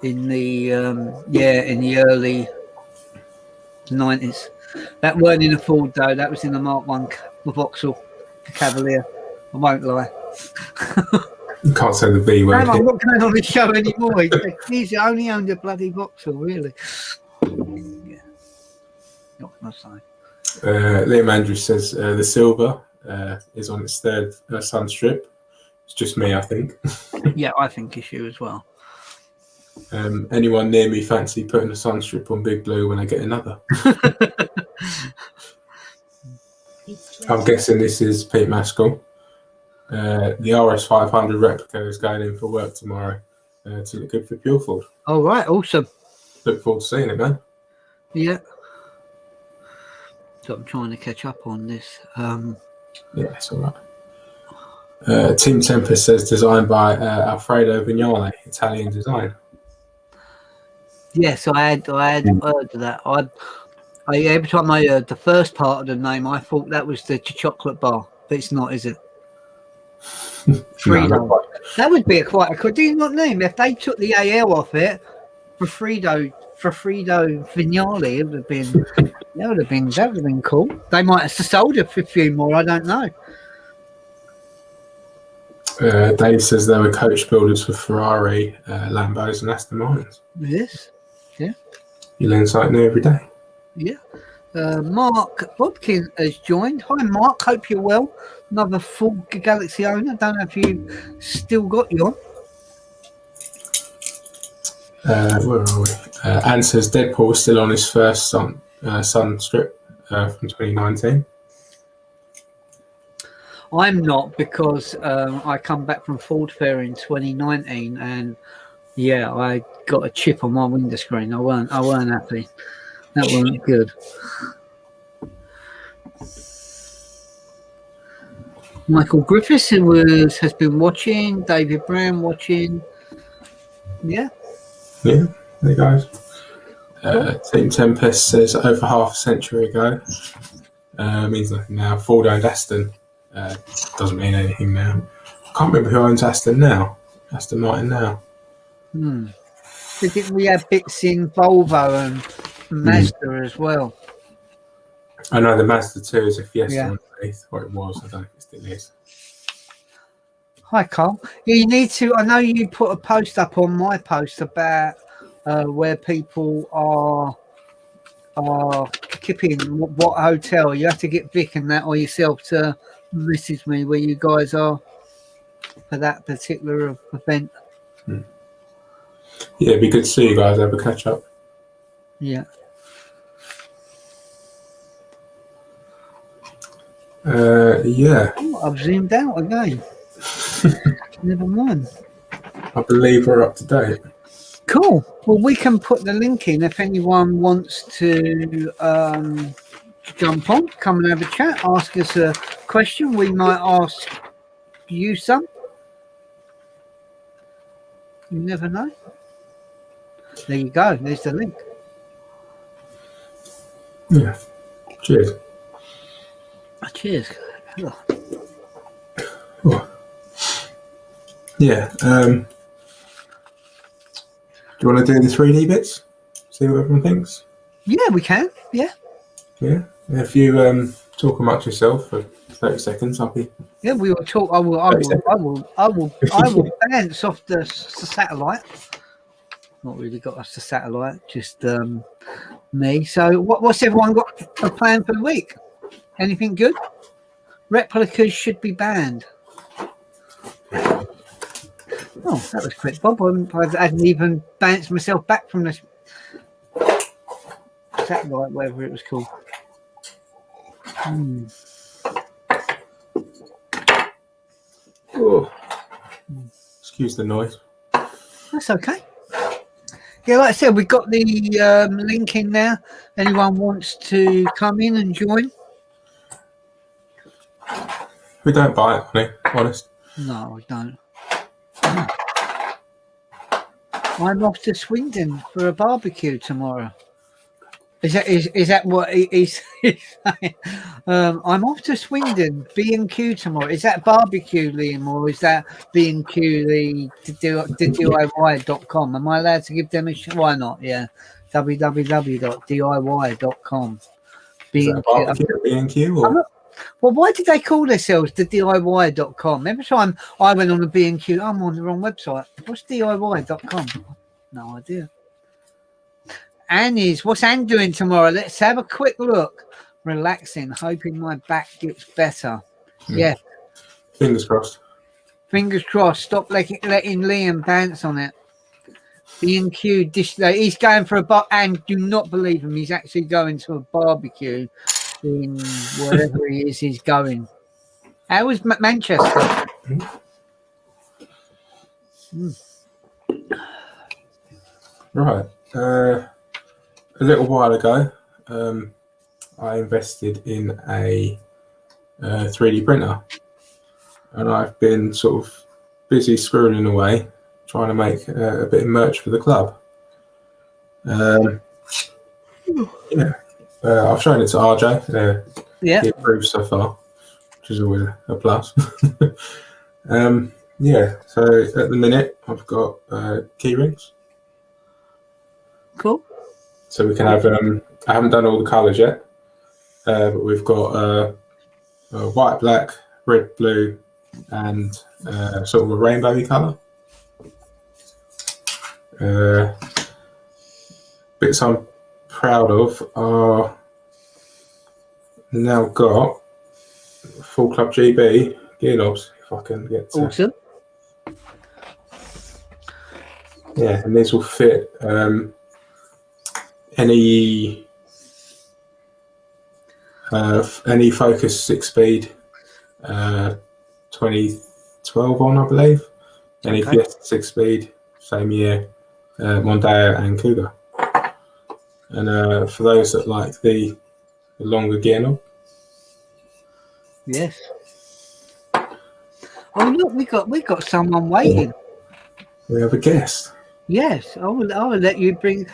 in the early 90s. That weren't in a Ford though. That was in the Mark One Vauxhall Cavalier. I won't lie. You can't say the B word. No, I'm not going on the show anymore. He's only owned a bloody Vauxhall, really. Yeah. Not gonna say. Liam Andrews says the Silver is on its third sun strip. It's just me, I think. Yeah, I think it's you as well. Anyone near me fancy putting a sun strip on Big Blue when I get another? I'm guessing this is Pete Maskell. The RS500 replica is going in for work tomorrow to look good for Pureford. All right, awesome. Look forward to seeing it, man. Yeah. So I'm trying to catch up on this. Yeah, it's all right. Team Tempest says designed by Alfredo Vignale, Italian design. Yes, I had heard of that. I every time I heard the first part of the name, I thought that was the chocolate bar, but it's not, is it? Frito. No, That would be quite a cool. Do you not name if they took the AL off it for Frido Vignale? It would have been that would have been cool. They might have sold it for a few more. I don't know. Dave says they were coach builders for Ferrari, Lambos, and Aston Martins. Yes. Yeah. You learn something new every day. Yeah. Mark Bodkin has joined. Hi, Mark. Hope you're well. Another full Galaxy owner. Don't know if you still got you on. Where are we? Anne says Deadpool is still on his first Sun strip from 2019. I'm not because I come back from Ford Fair in 2019 and yeah, I got a chip on my window screen. I weren't happy. That wasn't good. Michael Griffiths has been watching. David Brown watching. Yeah. Yeah, there you go. Team Tempest says over half a century ago. Means nothing now. Ford owned Aston. Doesn't mean anything now. I can't remember who owns Aston now. Aston Martin now. Didn't we have bits in Volvo and Mazda as well? I know the Mazda 2 is a Fiesta Yeah. underneath, or it was. I don't know if it still is. Hi, Carl. Yeah, you need to. I know you put a post up on my post about where people are keeping what hotel. You have to get Vic and that or yourself to message me where you guys are for that particular event. Yeah, it'd be good to see you guys have a catch up. Yeah. Yeah. Oh, I've zoomed out again. Never mind. I believe we're up to date. Cool. Well, we can put the link in if anyone wants to jump on, come and have a chat, ask us a question. We might ask you some. You never know. There you go. There's the link. Yeah. Cheers. Cheers. Oh. Yeah. Do you want to do the 3D bits? See what everyone thinks? Yeah, we can. Yeah. Yeah. If you talk amongst yourself for 30 seconds, I'll be. Yeah, we will talk. I will bounce off the satellite. Not really got us the satellite, just me. So, what's everyone got a plan for the week? Anything good? Replicas should be banned. Oh, that was quick, Bob. I hadn't even bounced myself back from the satellite, whatever it was called. Oh. Excuse the noise. That's okay. Yeah, like I said, we've got the link in there. Anyone wants to come in and join? We don't buy it, honey, honest. No, I don't. I'm off to Swindon for a barbecue tomorrow. Is that what he's saying? I'm off to Swindon, B&Q tomorrow. Is that barbecue, Liam, or is that B&Q the DIY.com? Am I allowed to give them a why not? Yeah, www.diy.com. Is that a barbecue at B&Q or? Well, why did they call themselves the DIY.com? Every time I went on the B&Q, I'm on the wrong website. What's DIY.com? No idea. What's Anne doing tomorrow? Let's have a quick look. Relaxing, hoping my back gets better. Yeah. Fingers crossed. Fingers crossed. Stop letting Liam bounce on it. B&Q dish. He's going for and do not believe him. He's actually going to a barbecue in wherever he is. He's going. How was Manchester? Right. A little while ago, I invested in a 3D printer, and I've been sort of busy scribbling away, trying to make a bit of merch for the club. I've shown it to RJ. Yeah, he approves so far, which is always a plus. So at the minute, I've got key rings. cool. So we can have. I haven't done all the colours yet, but we've got white, black, red, blue, and sort of a rainbowy colour. Bits I'm proud of are now got Full Club GB gear knobs. If I can get to, Awesome. yeah, and these will fit any Focus 6-speed 2012 on, I believe. Any Fiesta 6-speed, same year, Mondeo and Cougar. And for those that like the longer gear knob. Yes. Oh look, we got someone waiting. We have a guest. Yes, I will let you bring.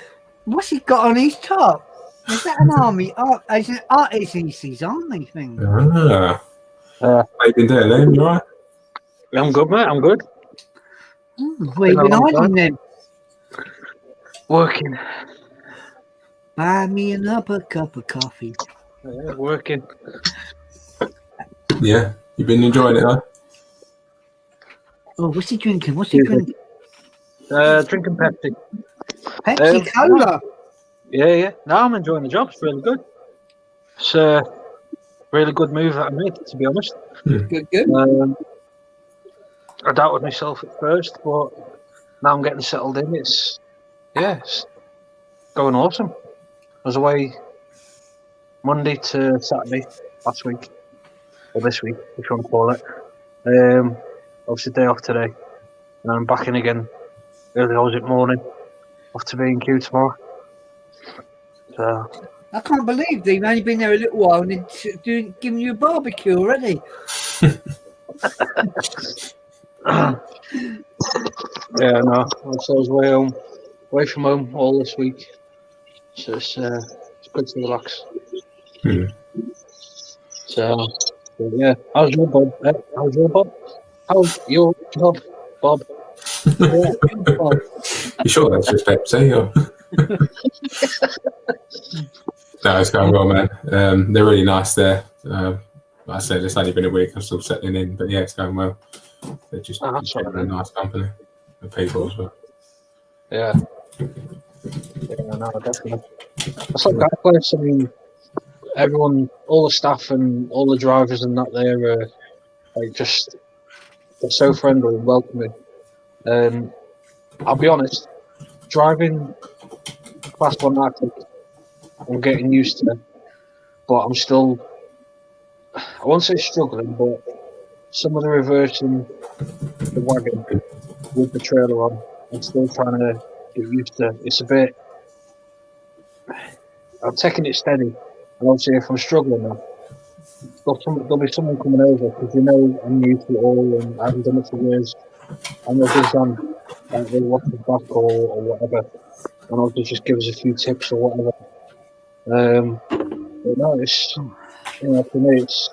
What's he got on his top? Is that an army? It's his army thing. How you been doing, Liam? You alright? I'm good, mate. I'm good. Where you been hiding then? Working. Buy me another cup of coffee. Yeah, working. Yeah, you've been enjoying it, huh? Oh, what's he drinking? What's he drinking? Drinking Pepsi. Pepsi Cola. Yeah. No, I'm enjoying the job. It's really good. It's a really good move that I made, to be honest. Good. I doubted myself at first, but now I'm getting settled in. It's going awesome. I was away Monday to Saturday last week, or this week, if you want to call it. Obviously, day off today, and I'm back in again early hours at morning. Off to B&Q tomorrow. So I can't believe they've only been there a little while and they're giving you a barbecue already. yeah, no. So I was away from home all this week. So it's good to relax. So yeah, how's your Bob? How's your Bob? How's your job, Bob? Yeah, Bob. You sure that's just Pepsi? Or? No, it's going well, man. They're really nice there. Like I said, it's only been a week. I'm still settling in, but yeah, it's going well. They're just a nice company, the people as well. Yeah, no, definitely. It's like that place. I mean, everyone, all the staff and all the drivers and that there, they're so friendly and welcoming. I'll be honest, driving Class 1 Arctic, I'm getting used to it, but I'm still, I won't say struggling, but some of the reversing the wagon with the trailer on. I'm still trying to get used to. It's a bit. I'm taking it steady, and obviously if I'm struggling now, there'll be someone coming over because I'm new to it all and I haven't done it for years. And they'll give them like they'll watch the back or whatever, and I'll just give us a few tips or whatever. But no, it's for me, it's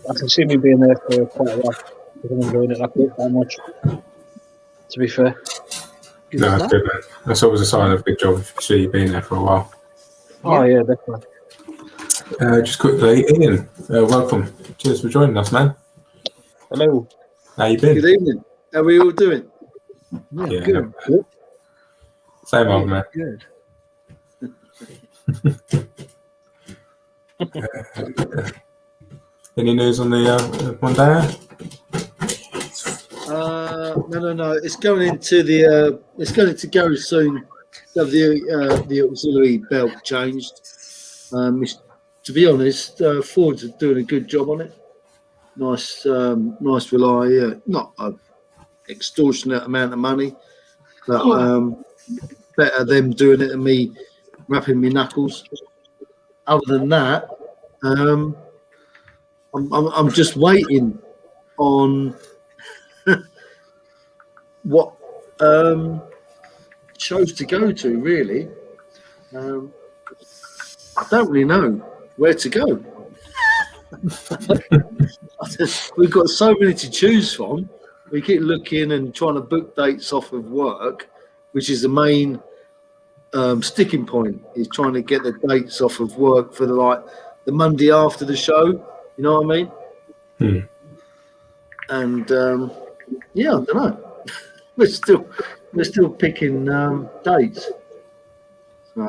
I can see me being there for quite a while because I'm enjoying it that much. To be fair. No, that's good, man. That's always a sign of a good job if you see you being there for a while. Oh yeah, definitely. Just quickly, Ian, welcome. Cheers for joining us, man. Hello. How you been? Good evening. How are we all doing? Yeah, good. same old, man. Good. Any news on the Mondeo? No. It's going into the. It's going to go soon. The auxiliary belt changed. To be honest, Ford's are doing a good job on it. Nice rely. Not an extortionate amount of money, but better them doing it than me wrapping my knuckles. Other than that, I'm just waiting on what shows to go to. Really, I don't really know where to go. We've got so many to choose from. We keep looking and trying to book dates off of work, which is the main sticking point. Is trying to get the dates off of work for the Monday after the show. You know what I mean? And I don't know. We're still picking dates. So.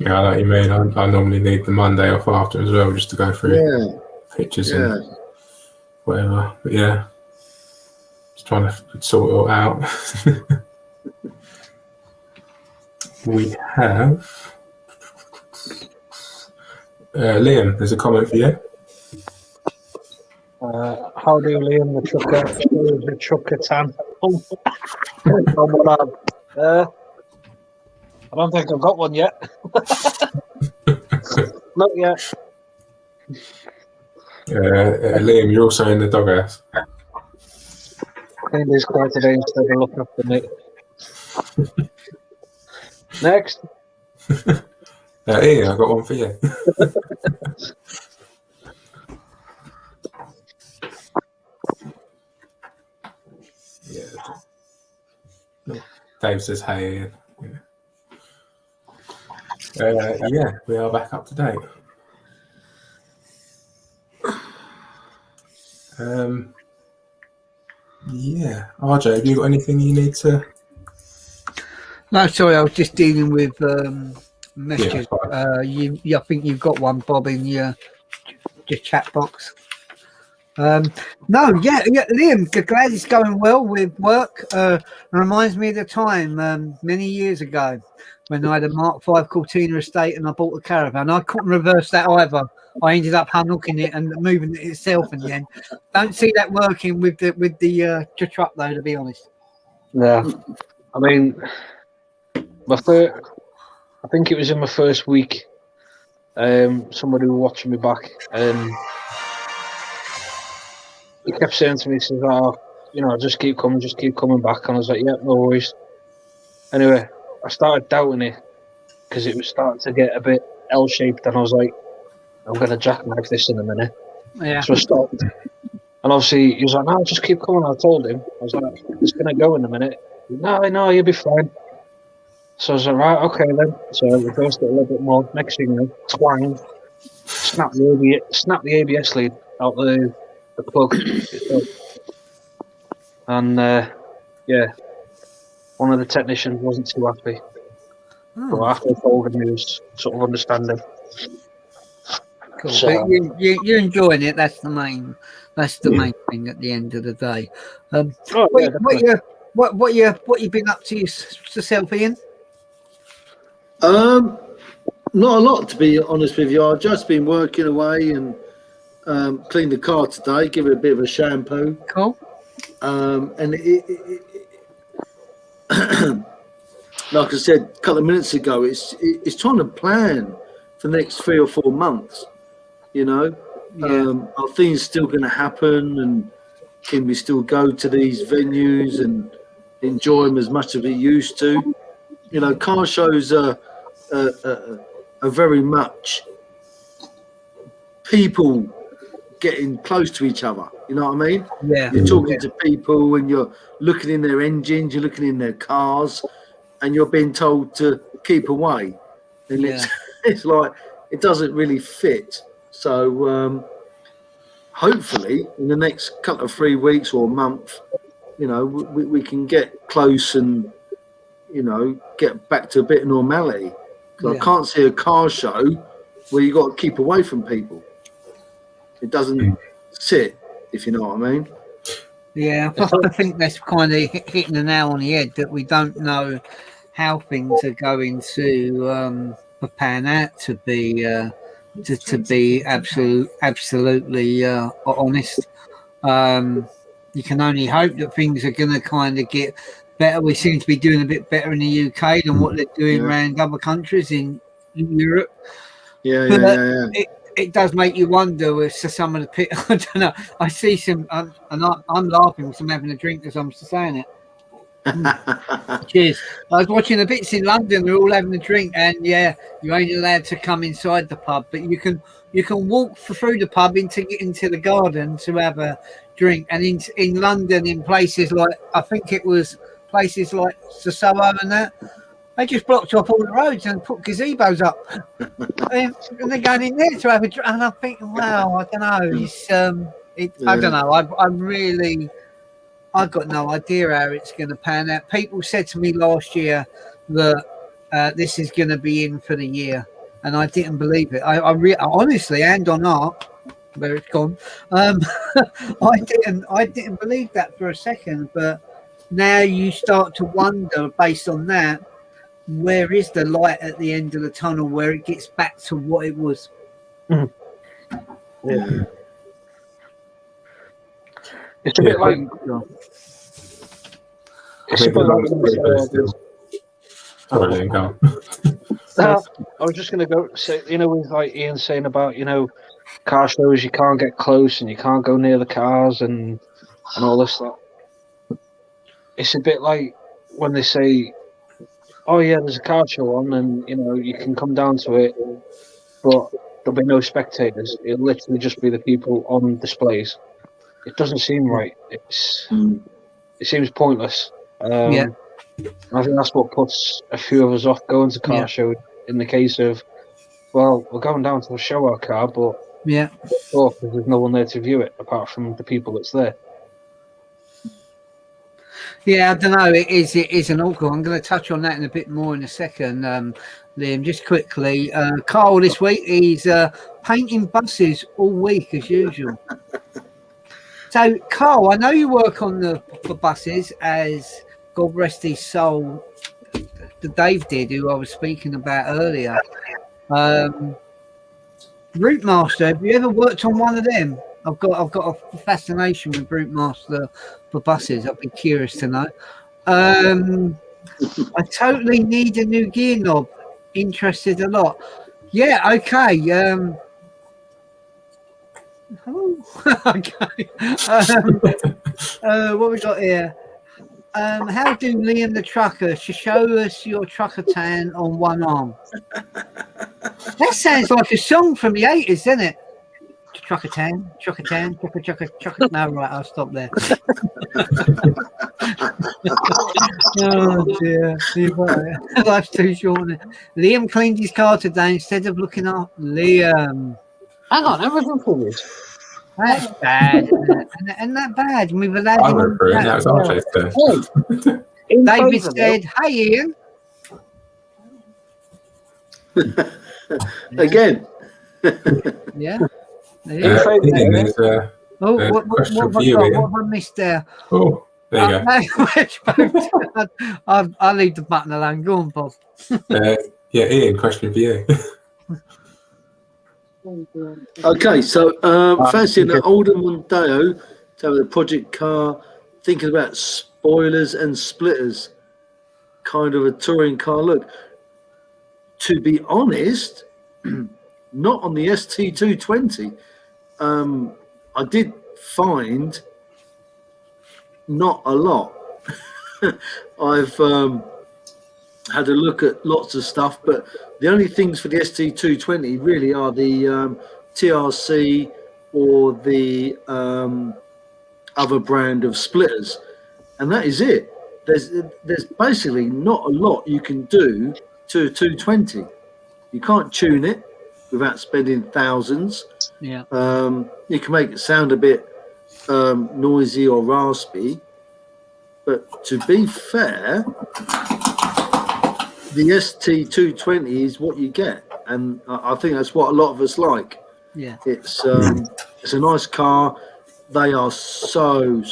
Yeah, I know what you mean. I normally need the Monday off after as well, just to go through pictures and whatever. But yeah, just trying to sort it all out. We have Liam. There's a comment for you. How do you, Liam, the trucker tan? I don't think I've got one yet. Not yet. Liam, you're also in the doghouse. Cleaned his car today instead of looking after me. Next. Ian, I've got one for you. Dave says, hey, Ian. We are back up to date. RJ, have you got anything you need to? No, sorry, I was just dealing with messages. I think you've got one, Bob, in your chat box. Liam, glad it's going well with work. Reminds me of the time many years ago when I had a Mark V Cortina estate and I bought a caravan. I couldn't reverse that either. I ended up unhooking it and moving it itself in the end. Don't see that working with the truck though, to be honest. Yeah, I mean, I think it was in my first week. Somebody was watching me back and he kept saying to me, he says, just keep coming back. And I was like, yeah, no worries. Anyway, I started doubting it because it was starting to get a bit L-shaped and I was like, I'm going to jackknife this in a minute. Yeah. So I stopped. And obviously, he was like, no, just keep coming. I told him. I was like, it's going to go in a minute. No, you'll be fine. So I was like, right, okay then. So I reversed it a little bit more. Next thing you know, twang, snap the ABS lead out the plug. And one of the technicians wasn't too happy. But after I told him, he was sort of understanding. Cool. So, but you're enjoying it. That's the main main thing at the end of the day. What you been up to yourself, Ian? Not a lot, to be honest with you. I've just been working away and cleaned the car today, give it a bit of a shampoo. Cool. And like I said a couple of minutes ago, it's trying to plan for the next 3 or 4 months. You know, are things still going to happen, and can we still go to these venues and enjoy them as much as we used to? You know, car shows are very much people getting close to each other. You know what I mean? Yeah. You're talking to people and you're looking in their engines, you're looking in their cars, and you're being told to keep away. And it's like, it doesn't really fit. So hopefully in the next couple of 3 weeks or a month, you know, we can get close and, you know, get back to a bit of normality. Because I can't see a car show where you got to keep away from people. It doesn't sit, if you know what I mean. Yeah, I think that's kind of hitting the nail on the head, that we don't know how things are going to pan out, to be absolutely honest. You can only hope that things are going to kind of get better. We seem to be doing a bit better in the UK than what they're doing around other countries in Europe. It does make you wonder if some of the I don't know. I see some, and I'm laughing because I'm having a drink as I'm saying it. Cheers. I was watching the bits in London. They're all having a drink, and you ain't allowed to come inside the pub, but you can walk through the pub into the garden to have a drink. And in London, in places like, I think it was places like Soho and that, they just blocked off all the roads and put gazebos up, and they're going in there to have a drink. And I'm thinking, wow, I don't know. It's I don't know. I've got no idea how it's going to pan out. People said to me last year that this is going to be in for the year, and I didn't believe it. I honestly, hand on heart, where it's gone. I didn't believe that for a second, but now you start to wonder, based on that, where is the light at the end of the tunnel, where it gets back to what it was. Yeah. It's a bit like. It's a bit like. I was just going to go say, you know, with like Ian saying about, you know, car shows, you can't get close and you can't go near the cars and all this stuff. It's a bit like when they say, oh yeah, there's a car show on, and you know you can come down to it, but there'll be no spectators. It'll literally just be the people on displays. It doesn't seem right. It seems pointless. I think that's what puts a few of us off going to car shows. In the case of, well, we're going down to show our car, but because there's no one there to view it apart from the people that's there. Yeah, I don't know. It is an awkward. I'm going to touch on that in a bit more in a second, Liam. Just quickly, Carl this week he's painting buses all week as usual. So, Carl, I know you work on the buses, as God rest his soul, the Dave did, who I was speaking about earlier. Route Master, have you ever worked on one of them? I've got a fascination with Route Master for buses. I'd be curious to know. I totally need a new gear knob. Interested a lot. Yeah, okay. Okay. What we got here? How do Liam the Trucker to show us your trucker tan on one arm? That sounds like a song from the 80s, doesn't it? Trucker tan, trucker. No, right, I'll stop there. Oh dear, life's too short. Liam cleaned his car today instead of looking up. Liam, hang on, everything forward. That's bad, isn't that bad? We've allowed him on that. David said, "Hey, Ian." Again. Yeah. Ian, there's a question for you, what Ian. have I missed there? Oh, there you go. I'll leave the button alone. Go on, Bob. Ian, question for you. Okay, so fancying an older Mondeo to have a project car, thinking about spoilers and splitters, kind of a touring car look. To be honest, not on the ST220. I did find not a lot. I've had a look at lots of stuff, but the only things for the ST220 really are the TRC or the other brand of splitters, and that is it. There's basically not a lot you can do to a 220. You can't tune it without spending thousands. Yeah. You can make it sound a bit noisy or raspy, but to be fair, the ST220 is what you get, and I think that's what a lot of us like. Yeah. It's a nice car. They are so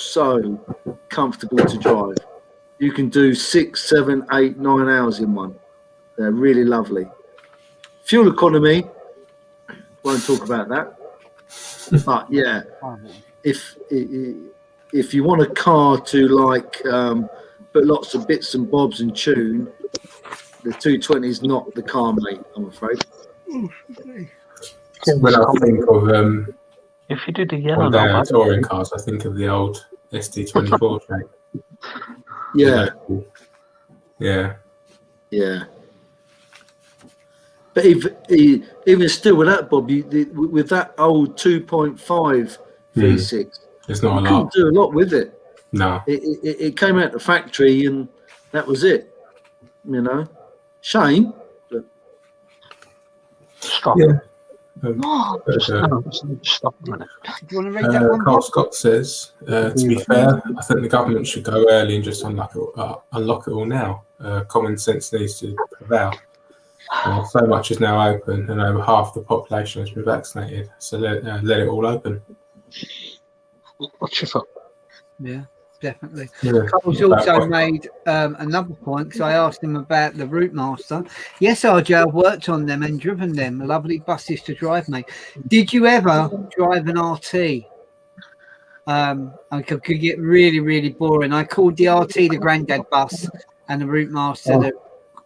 comfortable to drive. You can do 6, 7, 8, 9 hours in one. They're really lovely. Fuel economy, won't talk about that. But yeah, if you want a car to like put lots of bits and bobs and tune, the 220 is not the car, mate, I'm afraid. When I think of If you do the yellow now, Mondeo touring cars, I think of the old ST24 shape. Yeah, Yeah. But even still with that, Bob, with that old 2.5 V6, There's not a you couldn't lot. do a lot with it. No. It came out the factory and that was it. You know, shame. But stop. Yeah. Stop a minute. Do you want to read that one? Carl Bob? Scott says, to be fair, I think the government should go early and just unlock it all now. Common sense needs to prevail. So much is now open, and over half the population has been vaccinated. So let it all open. What's your thought? Yeah, definitely. Yeah. Carl's also made another point because I asked him about the Route Master. Yes, RJ, I've worked on them and driven them. Lovely buses to drive, mate. Did you ever drive an RT? I could get really boring. I called the RT the granddad bus and the Route Master the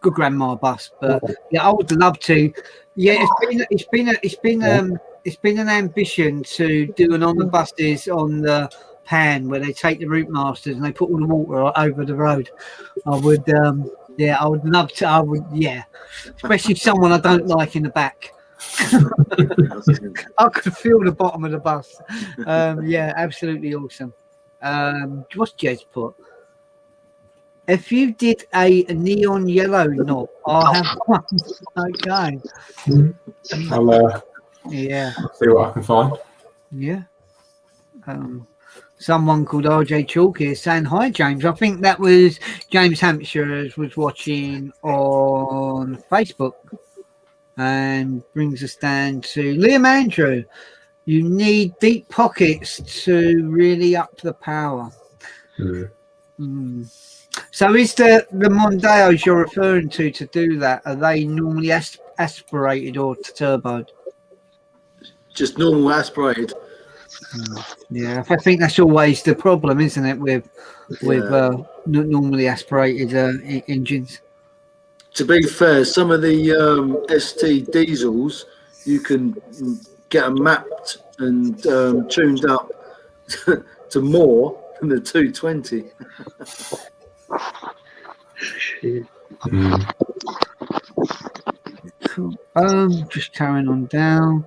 good grandma bus. But yeah, I would love to. Yeah, it's been an ambition to do an on the buses on the pan where they take the Route Masters and they put all the water over the road. I would I would love to. I would, especially someone I don't like in the back. I could feel the bottom of the bus. Yeah, absolutely awesome. What's Jez put? If you did a neon yellow knob, I'll have one. Okay. I'll Yeah. see what I can find. Yeah. Someone called RJ Chalk here saying hi, James. I think that was James Hampshire was watching on Facebook, and brings us down to Liam Andrew. You need deep pockets to really up the power. So is the Mondeos you're referring to do that? Are they normally aspirated or turboed? just normal aspirated. Yeah, I think that's always the problem, isn't it, with normally aspirated engines. To be fair, some of the ST diesels, you can get them mapped and tuned up to more than the 220. Just carrying on down.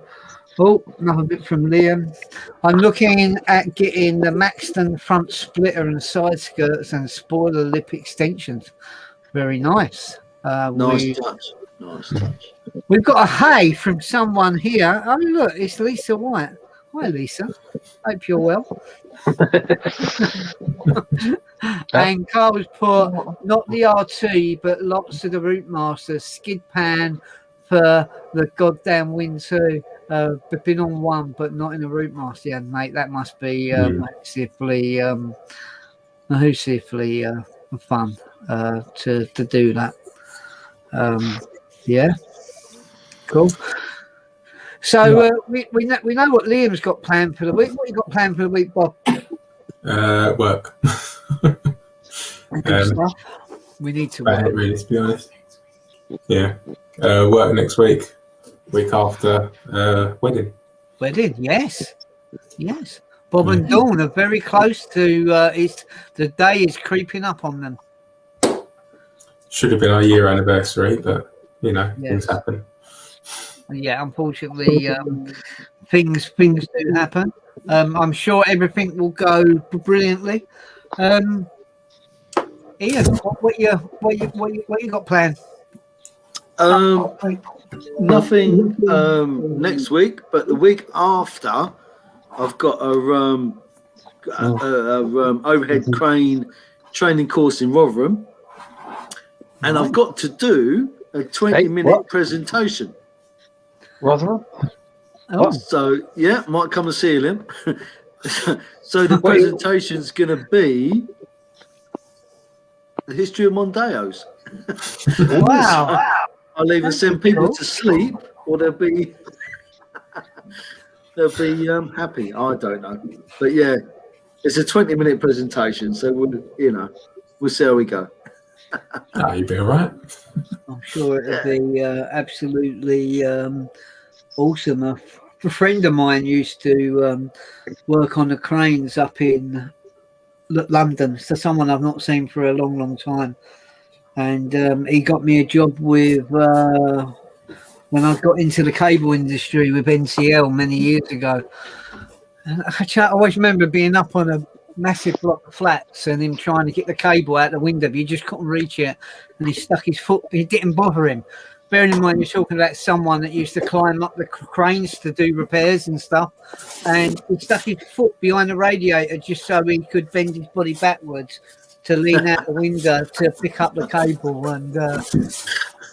Oh, another bit from Liam. I'm looking at getting the Maxton front splitter and side skirts and spoiler lip extensions. Very nice. Nice touch. We've got a hey from someone here. Oh, look, it's Lisa White. Hi, Lisa. Hope you're well. And Carl's put not the RT, but lots of the Route Master skid pan for the goddamn win too. Been on one, but not in a Route Master. Yeah, mate, that must be massively fun to do that. Yeah, cool. So we know what Liam's got planned for the week. What you got planned for the week, Bob? Work. Good stuff. We need to About work. it, really, to be honest. Yeah. Work next week. Week after wedding. Wedding, yes. Bob and Dawn are very close to. The day is creeping up on them. Should have been our year anniversary, but Yes. things happen. Yeah, unfortunately, things do happen. I'm sure everything will go brilliantly. Ian, what you got planned? Nothing next week, but the week after, I've got a overhead crane training course in Rotherham, and I've got to do a 20-minute presentation. Rotherham? Oh, So yeah, might come and see him. So the presentation's going to be the history of Mondeos. wow! I'll either send people to sleep or they'll be happy. I don't know, but yeah, it's a 20-minute presentation, so we'll see how we go. You'll be all right. I'm sure it'll be absolutely awesome. A friend of mine used to work on the cranes up in London. So someone I've not seen for a long, long time. And he got me a job with when I got into the cable industry with NCL many years ago. And I always remember being up on a massive block of flats and him trying to get the cable out the window, but he just couldn't reach it. And he stuck his foot, it didn't bother him. Bearing in mind, you're talking about someone that used to climb up the cranes to do repairs and stuff. And he stuck his foot behind the radiator just so he could bend his body backwards to lean out the window to pick up the cable. And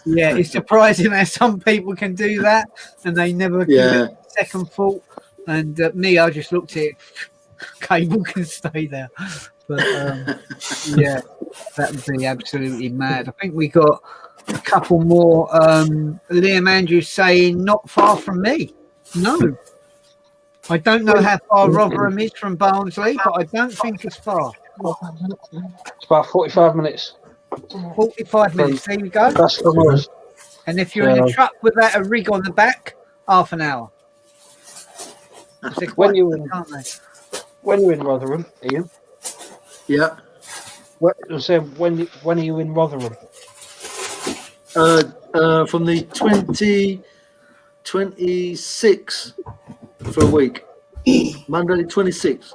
yeah, it's surprising how some people can do that and they never give it a second thought. And me, I just looked at it, cable can stay there. But yeah, that would be absolutely mad. I think we got a couple more. Liam Andrews saying not far from me. No. I don't know how far Rotherham is from Barnsley, but I don't think it's far. It's about 45 minutes. 45 minutes. There you go. That's from us. And if you're in a truck without a rig on the back, half an hour. When you're in, aren't they? when you're in Rotherham, Ian. Yeah. So when are you in Rotherham? From the 26th for a week. Monday the 26th.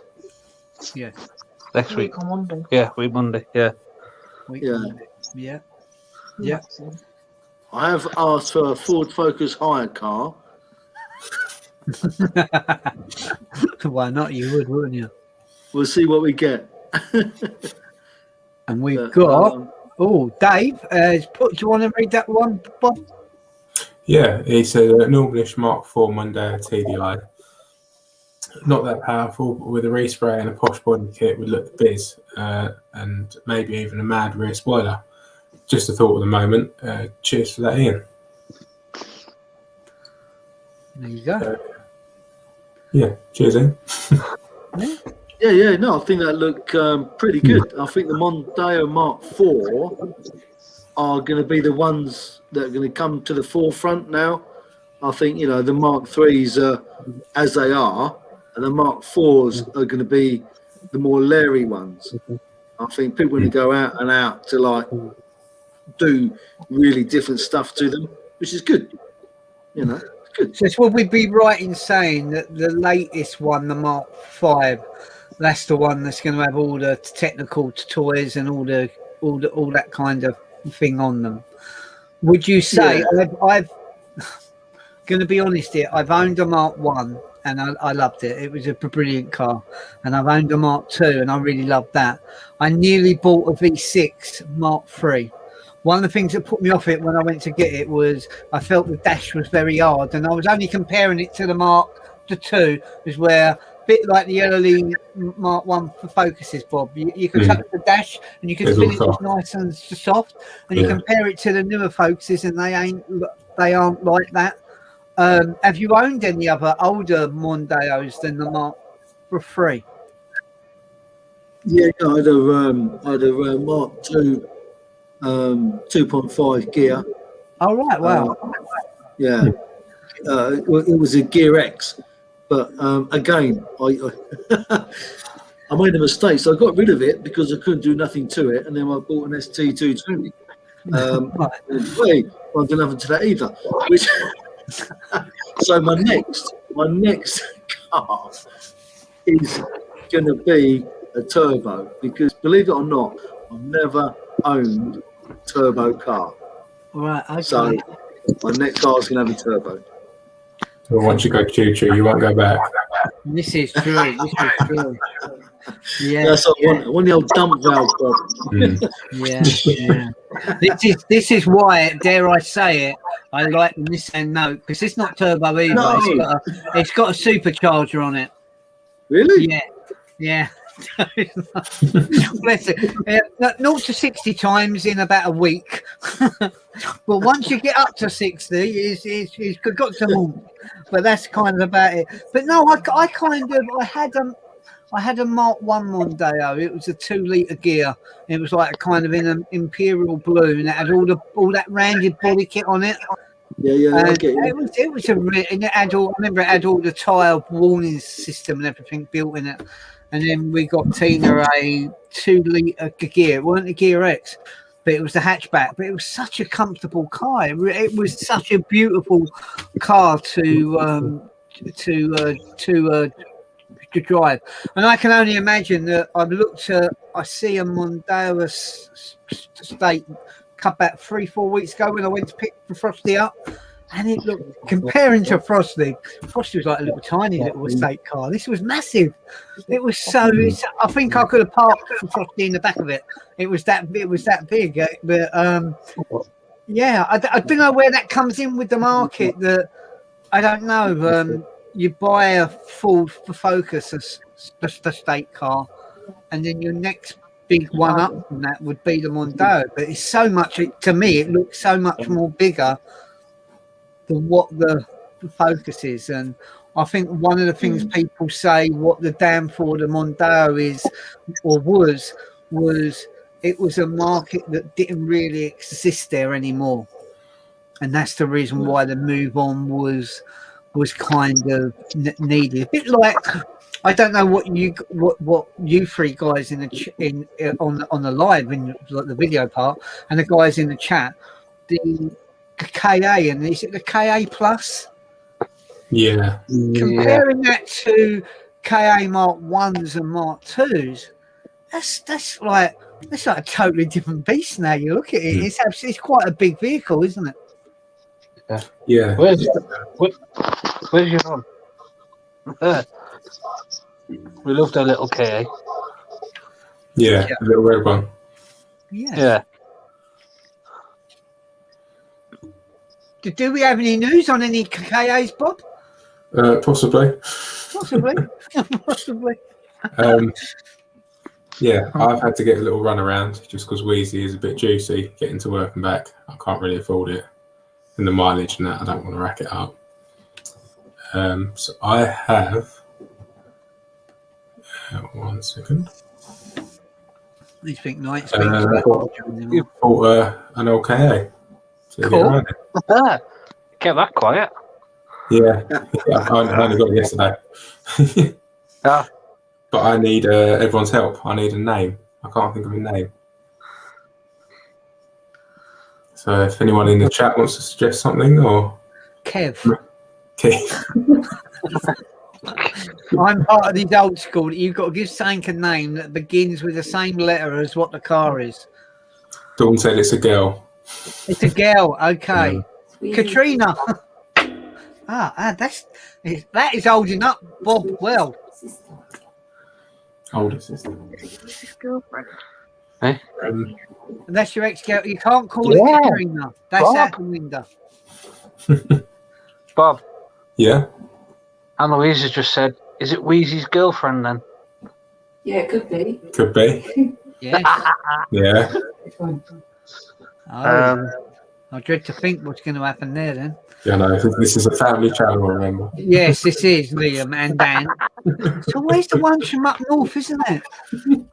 Yeah. Next week. On Monday. Yeah, week Monday. Yeah. Yeah. Yeah. I have asked for a Ford Focus hired car. Why not? You would, wouldn't you? We'll see what we get. And we've got. Dave, do you want to read that one, Bob? Yeah, it's a normalish Mark IV Monday TDI. Not that powerful, but with a respray and a posh body kit would look the biz, and maybe even a mad rear spoiler. Just a thought at the moment. Cheers for that, Ian. There you go. Yeah, cheers, Ian. No, I think that looked pretty good. I think the Mondeo Mark IV are going to be the ones that are going to come to the forefront now. I think, the Mark IIIs are as they are, and the Mark IVs are going to be the more leery ones. I think people are going to go out and out to do really different stuff to them, which is good. It's good. So would we be right in saying that the latest one, the Mark V, that's the one that's going to have all the technical toys and all that kind of thing on them? Would you say? Yeah. I've going to be honest here. I've owned a Mark 1 and I loved it. It was a brilliant car. And I've owned a Mark 2 and I really loved that. I nearly bought a V6 Mark 3. One of the things that put me off it when I went to get it was I felt the dash was very hard, and I was only comparing it to the Mark 2, is where a bit like the early Mark 1 for Focuses, Bob. You can touch the dash and you can feel it was nice and soft, and you compare it to the newer Focuses and they aren't like that. Have you owned any other older Mondeos than the Mark III? Yeah, I had a Mark II 2.5 gear. Oh, right, wow. Yeah, it was a Gear X, but again, I made a mistake, so I got rid of it because I couldn't do nothing to it, and then I bought an ST220. Wait, I didn't have to that either. Which, so my next car is going to be a turbo, because believe it or not, I've never owned a turbo car. Right, okay. So my next car is going to have a turbo. Well, once you go choo-choo, you won't go back. This is true. This is true. Yeah. That's what I want the old dump valve problem. Yeah. This is why, dare I say it, I like the Nissan Note, because it's not turbo either. No. It's got a supercharger on it. Really? Yeah. Bless it. 0 to 60 times in about a week. But once you get up to 60, it's got to move. But that's kind of about it. But no, I had a Mark 1 Mondeo. It was a 2-litre gear. It was like kind of in an imperial blue, and it had all that rounded body kit on it. Yeah. I And get you. it was and it had all. I remember it had all the tyre warning system and everything built in it. And then we got Tina a 2-litre gear. It wasn't a Gear X, but it was the hatchback. But it was such a comfortable car. It was such a beautiful car to drive. And I can only imagine that I see a Mondeo Estate about 3-4 weeks ago when I went to pick Frosty up. And it looked, comparing to Frosty was like a little tiny little estate car. This was massive. It was so. I think I could have parked Frosty in the back of it. It was that big. But yeah, I don't know where that comes in with the market. That I don't know. You buy a Ford Focus, a estate car, and then your next big one up from that would be the Mondeo. But it's so much. To me, it looks so much more bigger than what the Focus is. And I think one of the things people say what the downfall of the Mondeo is or was it was a market that didn't really exist there anymore, and that's the reason why the move on was kind of needed. A bit like, I don't know what you three guys on the live in like the video part and the guys in the chat, the KA, and is it the KA Plus? Yeah. Comparing that to KA Mark 1s and Mark 2s, that's like a totally different beast now. You look at it, it's quite a big vehicle, isn't it? Yeah. Where's your mum? We loved our little KA. Yeah, a little red one. Yeah. Do we have any news on any KAs, Bob? Possibly. Possibly. Yeah, I've had to get a little run around just because Wheezy is a bit juicy getting to work and back. I can't really afford it. And the mileage and that, I don't want to rack it up. So I have... 1 second. You think night bought an old KA. So Cool. Kept that quiet. Yeah, I only got it yesterday. But I need everyone's help. I need a name. I can't think of a name. So if anyone in the chat wants to suggest something, or Kev. Kev. I'm part of these old school. You've got to give something a name that begins with the same letter as what the car is. Dawn said it's a girl. It's a girl. Okay. Yeah. Katrina. that is holding up Bob well. Older sister. Girlfriend. That's your ex-girl. You can't call it Katrina. That's Bob. out the window. Bob, Yeah. Anne-Louise has just said, is it Wheezy's girlfriend then? Yeah, it could be. Could be. Yes. Yeah. Oh. I dread to think what's going to happen there then. Yeah, no, this is a family channel, remember? Yes, this is Liam and Dan. It's always the ones from up north, isn't it?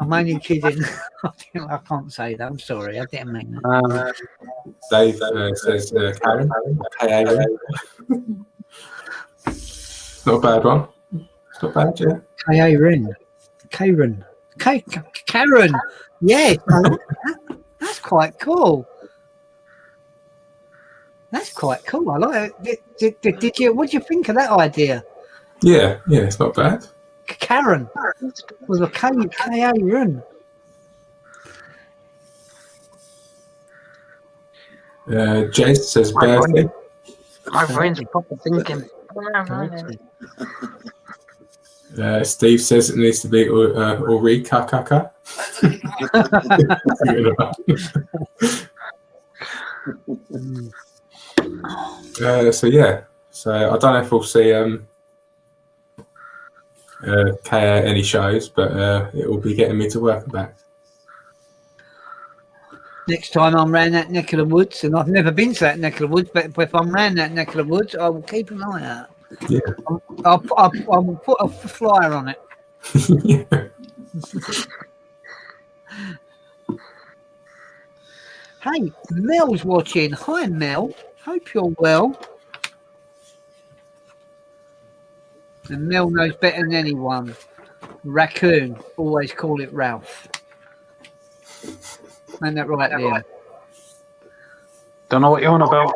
I'm only kidding. I can't say that. I'm sorry. I didn't mean that. Dave says Karen. K-A-R-N. Not a bad one. It's not bad, yeah. Karen. Karen. Yeah. That's quite cool. That's quite cool. I like it. Did you? What do you think of that idea? Yeah, it's not bad. Karen with a K-A-R-N. Jace says birthday. My brain's proper thinking. Steve says it needs to be Uri Kakaka. So I don't know if we'll see Kaya any shows, but it will be getting me to work and back. Next time I'm round that neck of the woods, and I've never been to that neck of the woods, but if I'm round that neck of the woods, I will keep an eye out. Yeah. I'll put a flyer on it. Yeah. Hey, Mel's watching. Hi, Mel. Hope you're well. And Mel knows better than anyone. Raccoon. Always call it Ralph. Ain't that right there? Don't know what you're on about.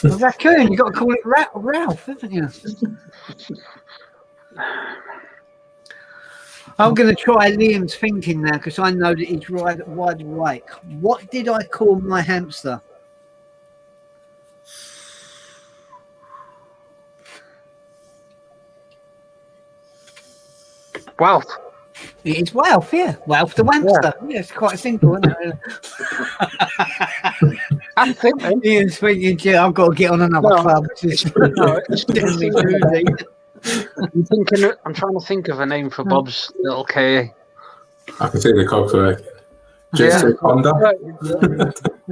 A raccoon, you got to call it Ralph, haven't you? I'm going to try Liam's thinking now because I know that he's wide awake. What did I call my hamster? Ralph. It's Ralph, yeah. Ralph the hamster. Yeah, it's quite simple, isn't it? I'm thinking. Ian's thinking, yeah, I've got to get on another club. I'm trying to think of a name for Bob's little K. I can see the cogs working. Just Honda.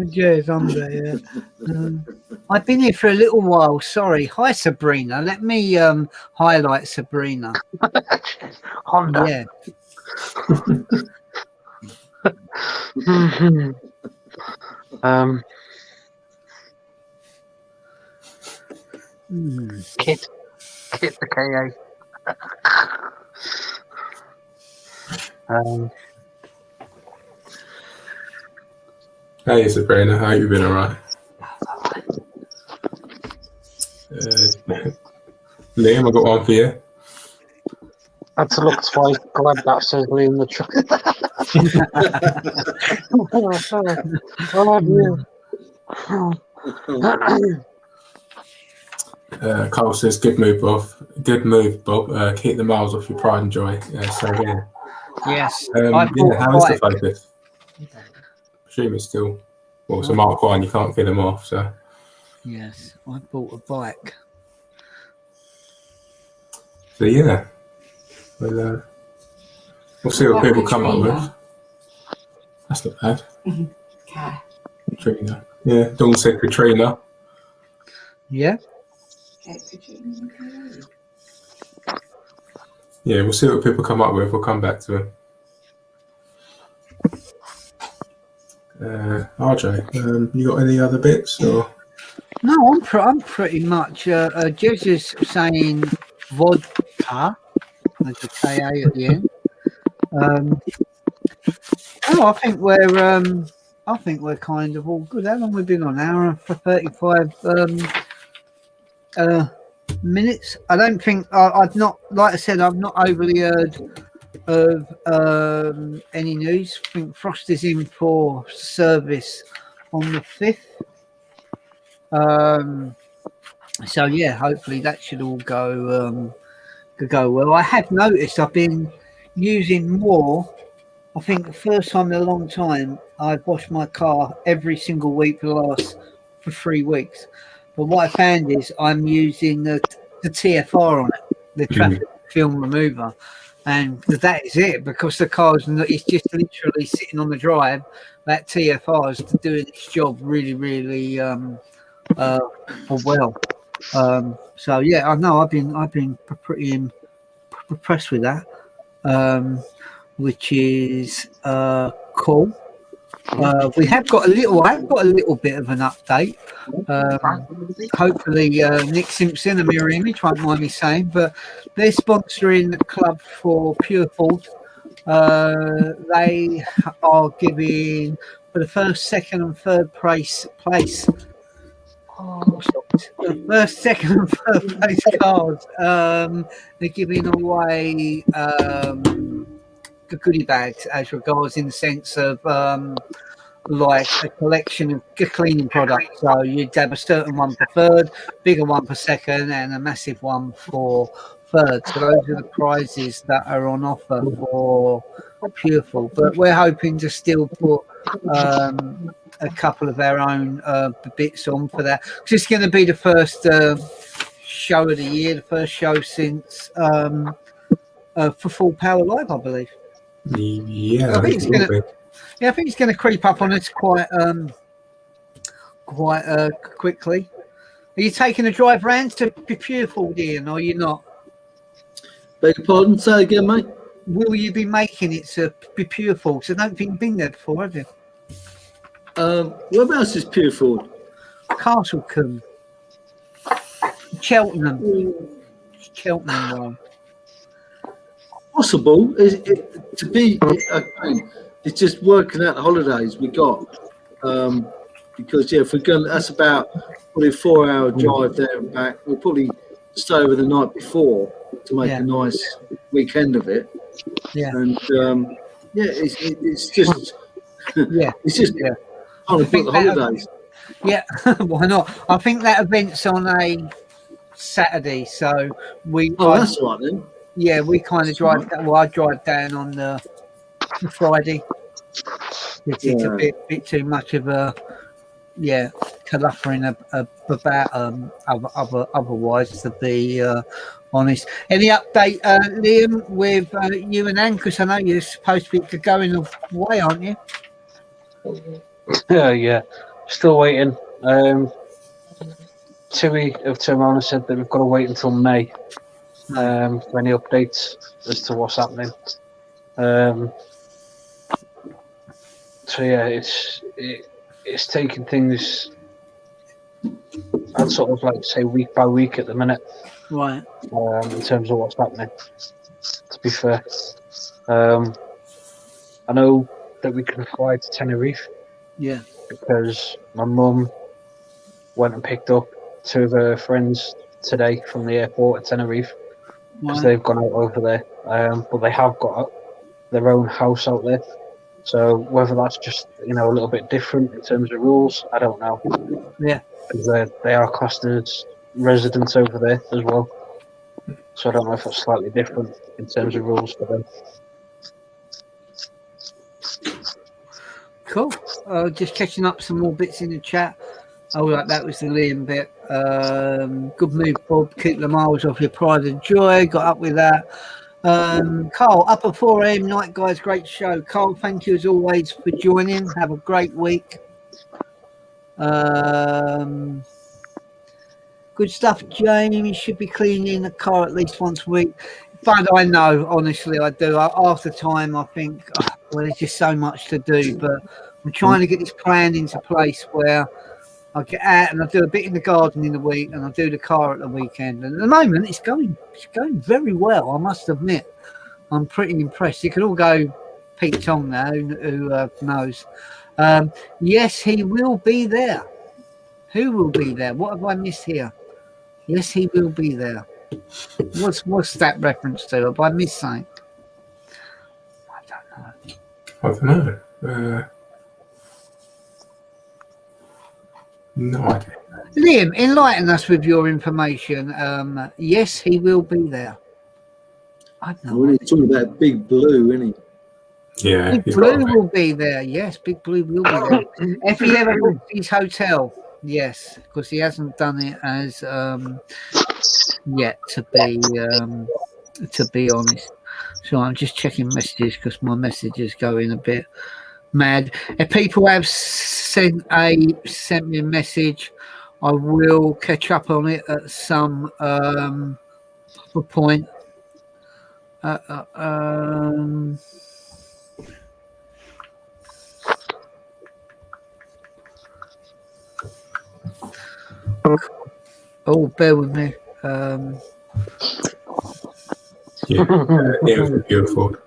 Yes, Honda, yeah. I've been here for a little while. Sorry. Hi, Sabrina. Let me highlight Sabrina. Honda. Yeah. Kit the KA. Hey Sabrina, how you been? Alright. Liam, I got one for you. Had to look twice. Glad that says Liam the truck. Carl says, "Good move, Bob. Good move, Bob. Keep the miles off your pride and joy." Yes. How is the Focus? I presume it's still. Well, it's a Mark 1. You can't get them off. So. Yes, I bought a bike. So yeah, we'll see what people come up with. That's not bad. Katrina. Yeah, Dawn said Katrina. Yeah. Yeah, we'll see what people come up with. We'll come back to it. RJ, you got any other bits? Or? No, I'm pretty much. Jez is saying vodka. There's a KA at the end. I think we're kind of all good. How long have we been on? An hour and 35 minutes. I don't think I've not. Like I said, I've not overly heard of any news. I think Frost is in for service on the 5th. So yeah, hopefully that should all go well. I have noticed I've been using more. I think the first time in a long time I've washed my car every single week for 3 weeks. But what I found is I'm using the TFR on it, the traffic film remover. and that is it, because the car's it's just literally sitting on the drive. That TFR is doing its job really, really well. So yeah, I know I've been pretty impressed with that, which is cool. I have got a little bit of an update. Hopefully Nick Simpson and Mirror Image won't mind me saying, but they're sponsoring the club for Pure Ford. They are giving for the first, second, and third place. The first, second, and third place cars. They're giving away goodie bags as regards in the sense of like a collection of cleaning products. So you'd have a certain one for third, bigger one for second, and a massive one for third. So those are the prizes that are on offer for Pureful. But we're hoping to still put a couple of our own bits on for that. It's going to be the first show of the year, the first show since for Full Power Live, I believe. Yeah, I think it's going to creep up on us quite quickly. Are you taking a drive round to Pureful, Ian, or are you not? Beg your pardon, say again, mate. Will you be making it to Pureful? So I don't think you've been there before, have you? Whereabouts is Pureford? Castlecombe, Cheltenham one. Possible to be. It's just working out the holidays we got. Because if we're going, that's about probably a 4-hour drive there and back. We'll probably stay over the night before to make a nice weekend of it. Yeah, and it's just it's just trying to book the holidays. Yeah, why not? I think that event's on a Saturday, so that's right then. Yeah, we kind of drive. Well, I drive down on the Friday. It's a bit too much of a coluffering about otherwise, to be honest. Any update, Liam, with you and Anne? Because I know you're supposed to be going away, aren't you? Yeah, still waiting. Tui of Termona said that we've got to wait until May for any updates as to what's happening. So yeah, it's taking things, I'd sort of like to say, week by week at the minute. Right. In terms of what's happening, to be fair. I know that we can fly to Tenerife. Yeah. Because my mum went and picked up 2 of her friends today from the airport at Tenerife, because they've gone out over there. But they have got their own house out there. So whether that's just, a little bit different in terms of rules, I don't know. Yeah. Because they are classed as residents over there as well. So I don't know if it's slightly different in terms of rules for them. Cool. Just catching up some more bits in the chat. Oh, right, that was the Liam bit. Good move, Bob. Keep the miles off your pride and joy. Got up with that. Carl, up at 4 a.m. night, guys. Great show. Carl, thank you as always for joining. Have a great week. Good stuff, Jamie. You should be cleaning the car at least once a week. But I know, honestly, I do. Half the time, I think, there's just so much to do. But I'm trying to get this plan into place where I get out and I do a bit in the garden in the week, and I do the car at the weekend. And at the moment, it's going very well. I must admit, I'm pretty impressed. You can all go Pete Tong now, who knows. Yes, he will be there. Who will be there? What have I missed here? Yes, he will be there. What's that reference to? Have I missed something? I don't know. No idea. Liam, enlighten us with your information. Yes, he will be there. I don't know. When he's talking about Big Blue, isn't he? Yeah. Big Blue will be there. Yes, Big Blue will be there. If he ever booked his hotel, yes, because he hasn't done it as yet, to be honest. So I'm just checking messages because my messages going a bit mad. If people have sent me a message, I will catch up on it at some point. Oh, bear with me. Yeah, it was beautiful.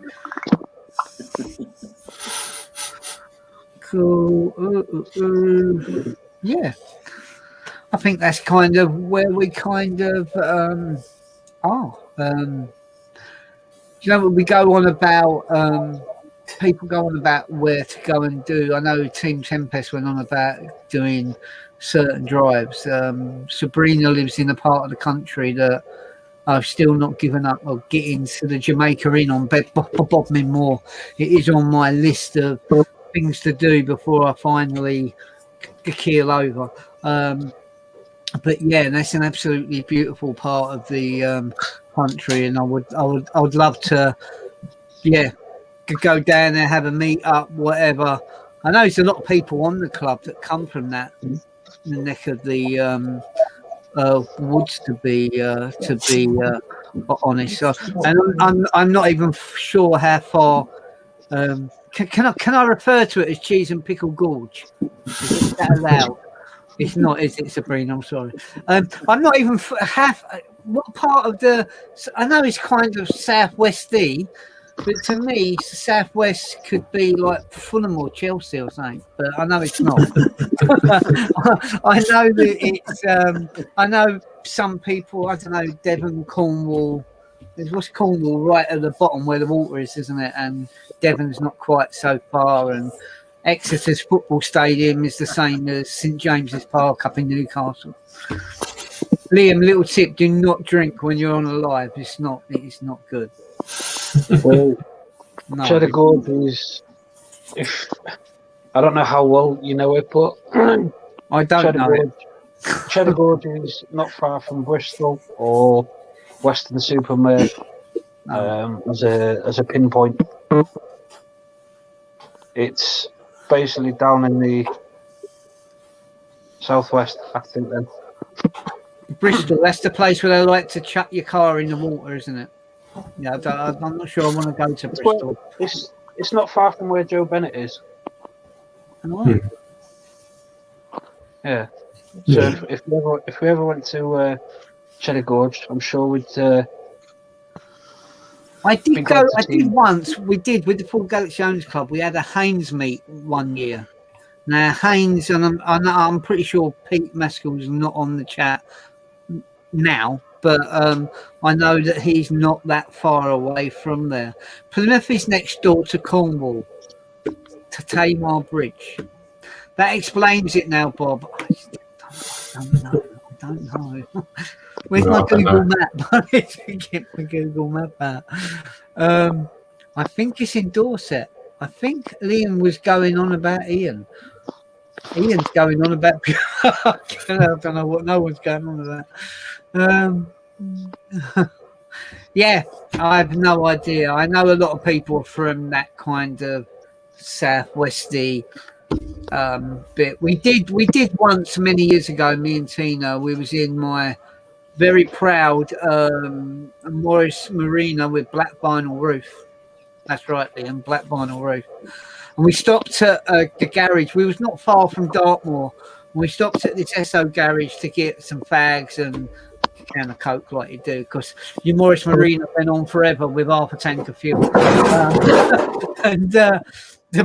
Cool. Yeah, I think that's kind of where we kind of are. You know, we go on about people go on about where to go and do. I know Team Tempest went on about doing certain drives. Sabrina lives in a part of the country that I've still not given up or getting to the Jamaica Inn on Bodmin Moor. It is on my list of things to do before I finally keel over. But yeah, that's an absolutely beautiful part of the country, and I would love to, go down there, have a meet up, whatever. I know there's a lot of people on the club that come from that the neck of the woods, to be honest. So, and I'm not even sure how far. Can I refer to it as Cheese and Pickle Gorge? Is that allowed? It's not, is it, Sabrina? I'm sorry. I'm not even what part of the. I know it's kind of southwesty, but to me, southwest could be like Fulham or Chelsea or something. But I know it's not. I know that it's. I know some people. I don't know, Devon, Cornwall. What's Cornwall right at the bottom where the water is, isn't it? And Devon's not quite so far, and Exeter's football stadium is the same as St James's Park up in Newcastle. Liam, little tip: do not drink when you're on a live. It's not good. Well, No. Cheddar Gorge is, I don't know how well you know it, but I don't know it. Cheddar Gorge is not far from Bristol or Weston-super-Mare as a pinpoint. It's basically down in the southwest, I think. Then Bristol, that's the place where they like to chuck your car in the water, isn't it? Yeah, I'm not sure I want to go to Bristol. it's not far from where Joe Bennett is. Oh. Yeah. So if we ever went to Cheddar Gorge, I'm sure we'd. I did go. I did once. We did with the Full Galaxy Owners Club. We had a Haynes meet one year. Now Haynes, and I'm pretty sure Pete Maskell's not on the chat now, but I know that he's not that far away from there. Plymouth is next door to Cornwall, to Tamar Bridge. That explains it now, Bob. I don't know. Where's my Google map? I need to get my Google map out. I think it's in Dorset. I think Liam was going on about Ian. Ian's going on about. I don't know what no one's going on about. Yeah, I have no idea. I know a lot of people from that kind of southwesty bit. We did once many years ago. Me and Tina. We was in my very proud Morris Marina with black vinyl roof. That's right, Liam, black vinyl roof. And we stopped at the garage. We was not far from Dartmoor. We stopped at this Esso garage to get some fags and a can of Coke like you do, because your Morris Marina went on forever with half a tank of fuel. And the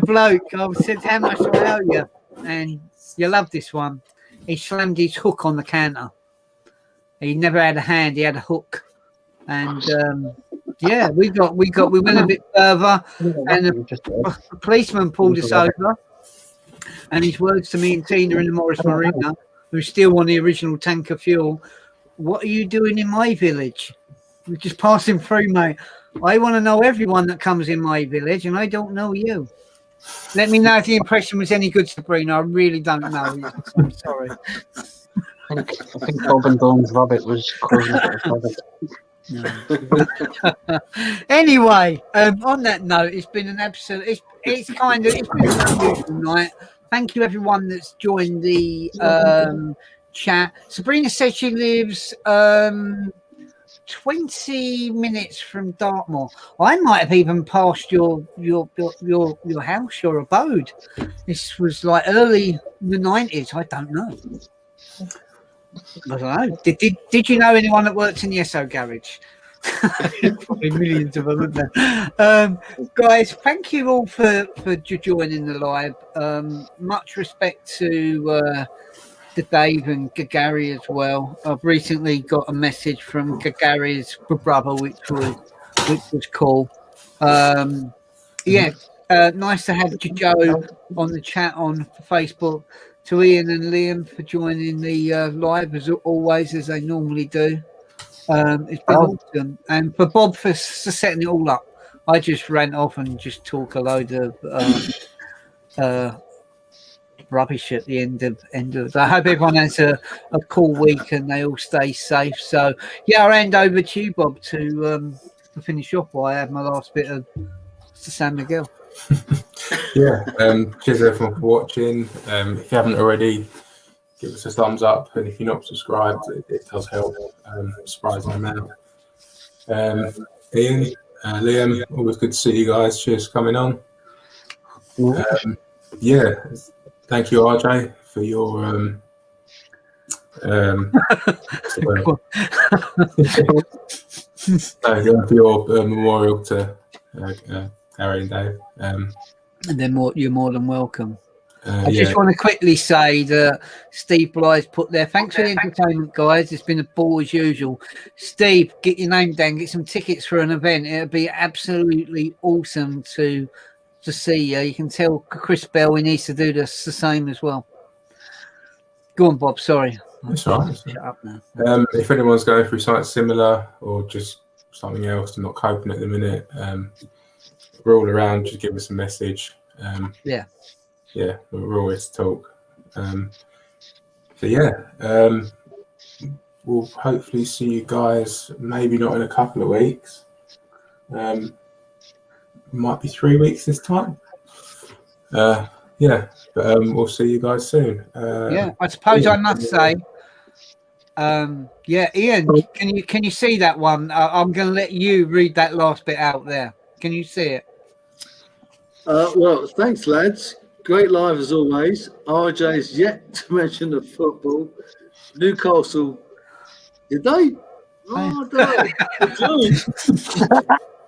bloke, I said, how much do I owe you? And you love this one. He slammed his hook on the counter. He never had a hand, he had a hook. And yeah, we went a bit further, and the policeman pulled us over. And his words to me and Tina in the Morris Marina, who's still on the original tank of fuel: "What are you doing in my village?" We're just passing through, mate. I want to know everyone that comes in my village, and I don't know you. Let me know if the impression was any good, Sabrina. I really don't know. I'm sorry. I think Bob and Dawn's rabbit was causing a bit of No. Anyway, on that note, it's been an absolute. It's been an unusual night. Thank you everyone that's joined the chat. Sabrina says she lives 20 minutes from Dartmoor. I might have even passed your house, your abode. This was like early the 90s. I don't know. I don't know. Did you know anyone that works in the SO garage? Probably millions of them, isn't there? Guys, thank you all for joining the live. Much respect to Dave and Gagari as well. I've recently got a message from Gagari's brother, which was cool. Nice to have Joe on the chat on Facebook. To Ian and Liam for joining the live as always, as they normally do. It's been awesome, and for Bob for setting it all up. I just ran off and just talk a load of rubbish at the end of. I hope everyone has a cool week and they all stay safe. So yeah, I'll hand over to you, Bob, to finish off while I have my last bit of San Miguel. Yeah, cheers everyone for watching. If you haven't already, give us a thumbs up, and if you're not subscribed, it does help. Surprise on now. Ian, Liam, always good to see you guys. Cheers for coming on. Thank you, RJ, for your for your memorial to Harry and Dave. And then you're more than welcome. I just want to quickly say that Steve Blythe's put there. Thanks for the entertainment, guys. It's been a ball as usual. Steve, get your name down. Get some tickets for an event. It'll be absolutely awesome to see you. You can tell Chris Bell he needs to do the same as well. Go on, Bob. Sorry. That's right. Shut up now. If anyone's going through something similar or just something else and not coping at the minute, we're all around. Just give us a message. Yeah, we're always to talk. We'll hopefully see you guys. Maybe not in a couple of weeks. Might be 3 weeks this time. But we'll see you guys soon. I suppose I must say. Ian, can you see that one? I'm going to let you read that last bit out there. Can you see it? Well, thanks, lads. Great live as always. RJ's yet to mention the football. Newcastle, did they? Oh, no.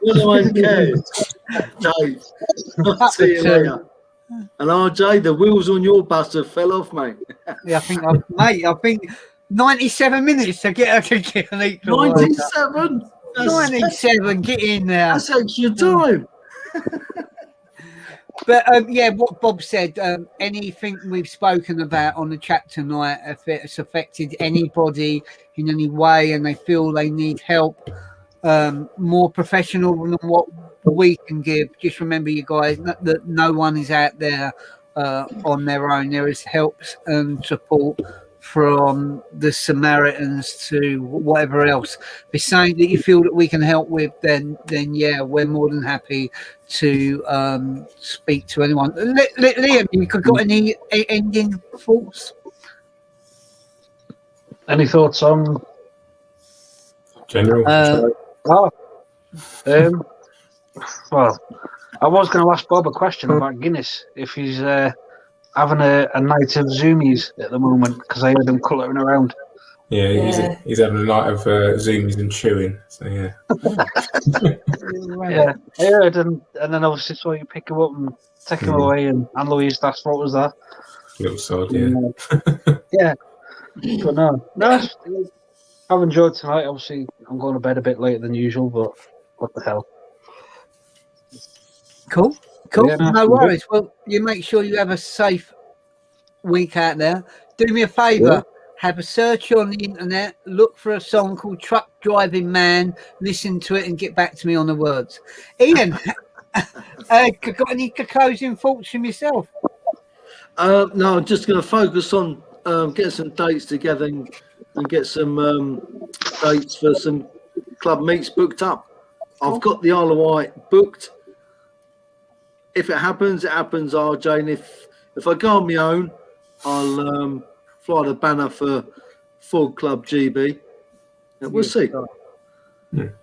No one cares. Dave, I'll see you later. And RJ, the wheels on your bus have fell off, mate. Yeah, I think 97 minutes to get an equal. 97? 97, get in there. That's extra time. But what Bob said, anything we've spoken about on the chat tonight, if it's affected anybody in any way and they feel they need help, more professional than what we can give, just remember, you guys, that no one is out there on their own. There is help and support from the Samaritans to whatever else. If it's something that you feel that we can help with, then yeah, we're more than happy to speak to anyone. Liam, you got any ending thoughts? Any thoughts on general? Well, I was going to ask Bob a question about Guinness, if he's having a night of zoomies at the moment, because I heard him cluttering around. Yeah, he's having a night of zoomies and chewing. So yeah. Yeah, I heard, and then obviously saw you pick him up and take him away, and Louise, that's what was that? Little sod, yeah. Yeah, but no, I've enjoyed tonight. Obviously, I'm going to bed a bit later than usual, but what the hell? Cool. Yeah, No worries. Well, you make sure you have a safe week out there. Do me a favour. Have a search on the internet. Look for a song called Truck Driving Man. Listen to it and get back to me on the words. Ian, got any closing thoughts from yourself? No, I'm just going to focus on get some dates together and get some dates for some club meets booked up. I've got the Isle of Wight booked. If it happens, it happens, RJ. And if I go on my own, I'll fly the banner for Ford Club GB. And we'll see.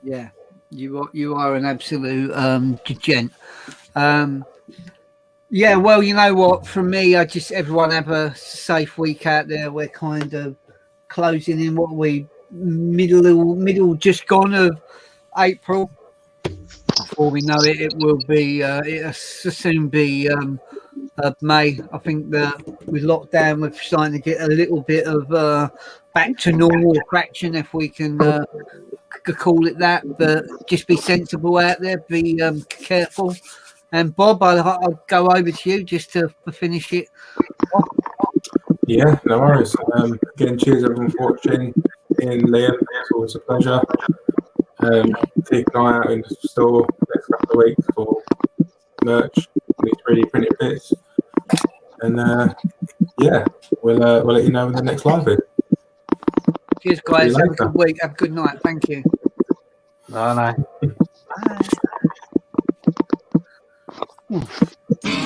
Yeah, you are an absolute gent. Yeah, well, you know what? From me, I just everyone have a safe week out there. We're kind of closing in what we middle just gone of April. Before we know it, it will be it'll soon be May. I think that with lockdown, we're starting to get a little bit of back to normal traction, if we can call it that. But just be sensible out there, be careful. And Bob, I'll go over to you just to finish it. Yeah, no worries. Again, cheers everyone for watching. Ian, Liam, it's always a pleasure. Keep an eye out in the store next couple of weeks for merch, these 3D printed bits. And yeah, we'll let you know when the next live is. Cheers, guys. Have a good week. Have a good night. Thank you. No. Bye.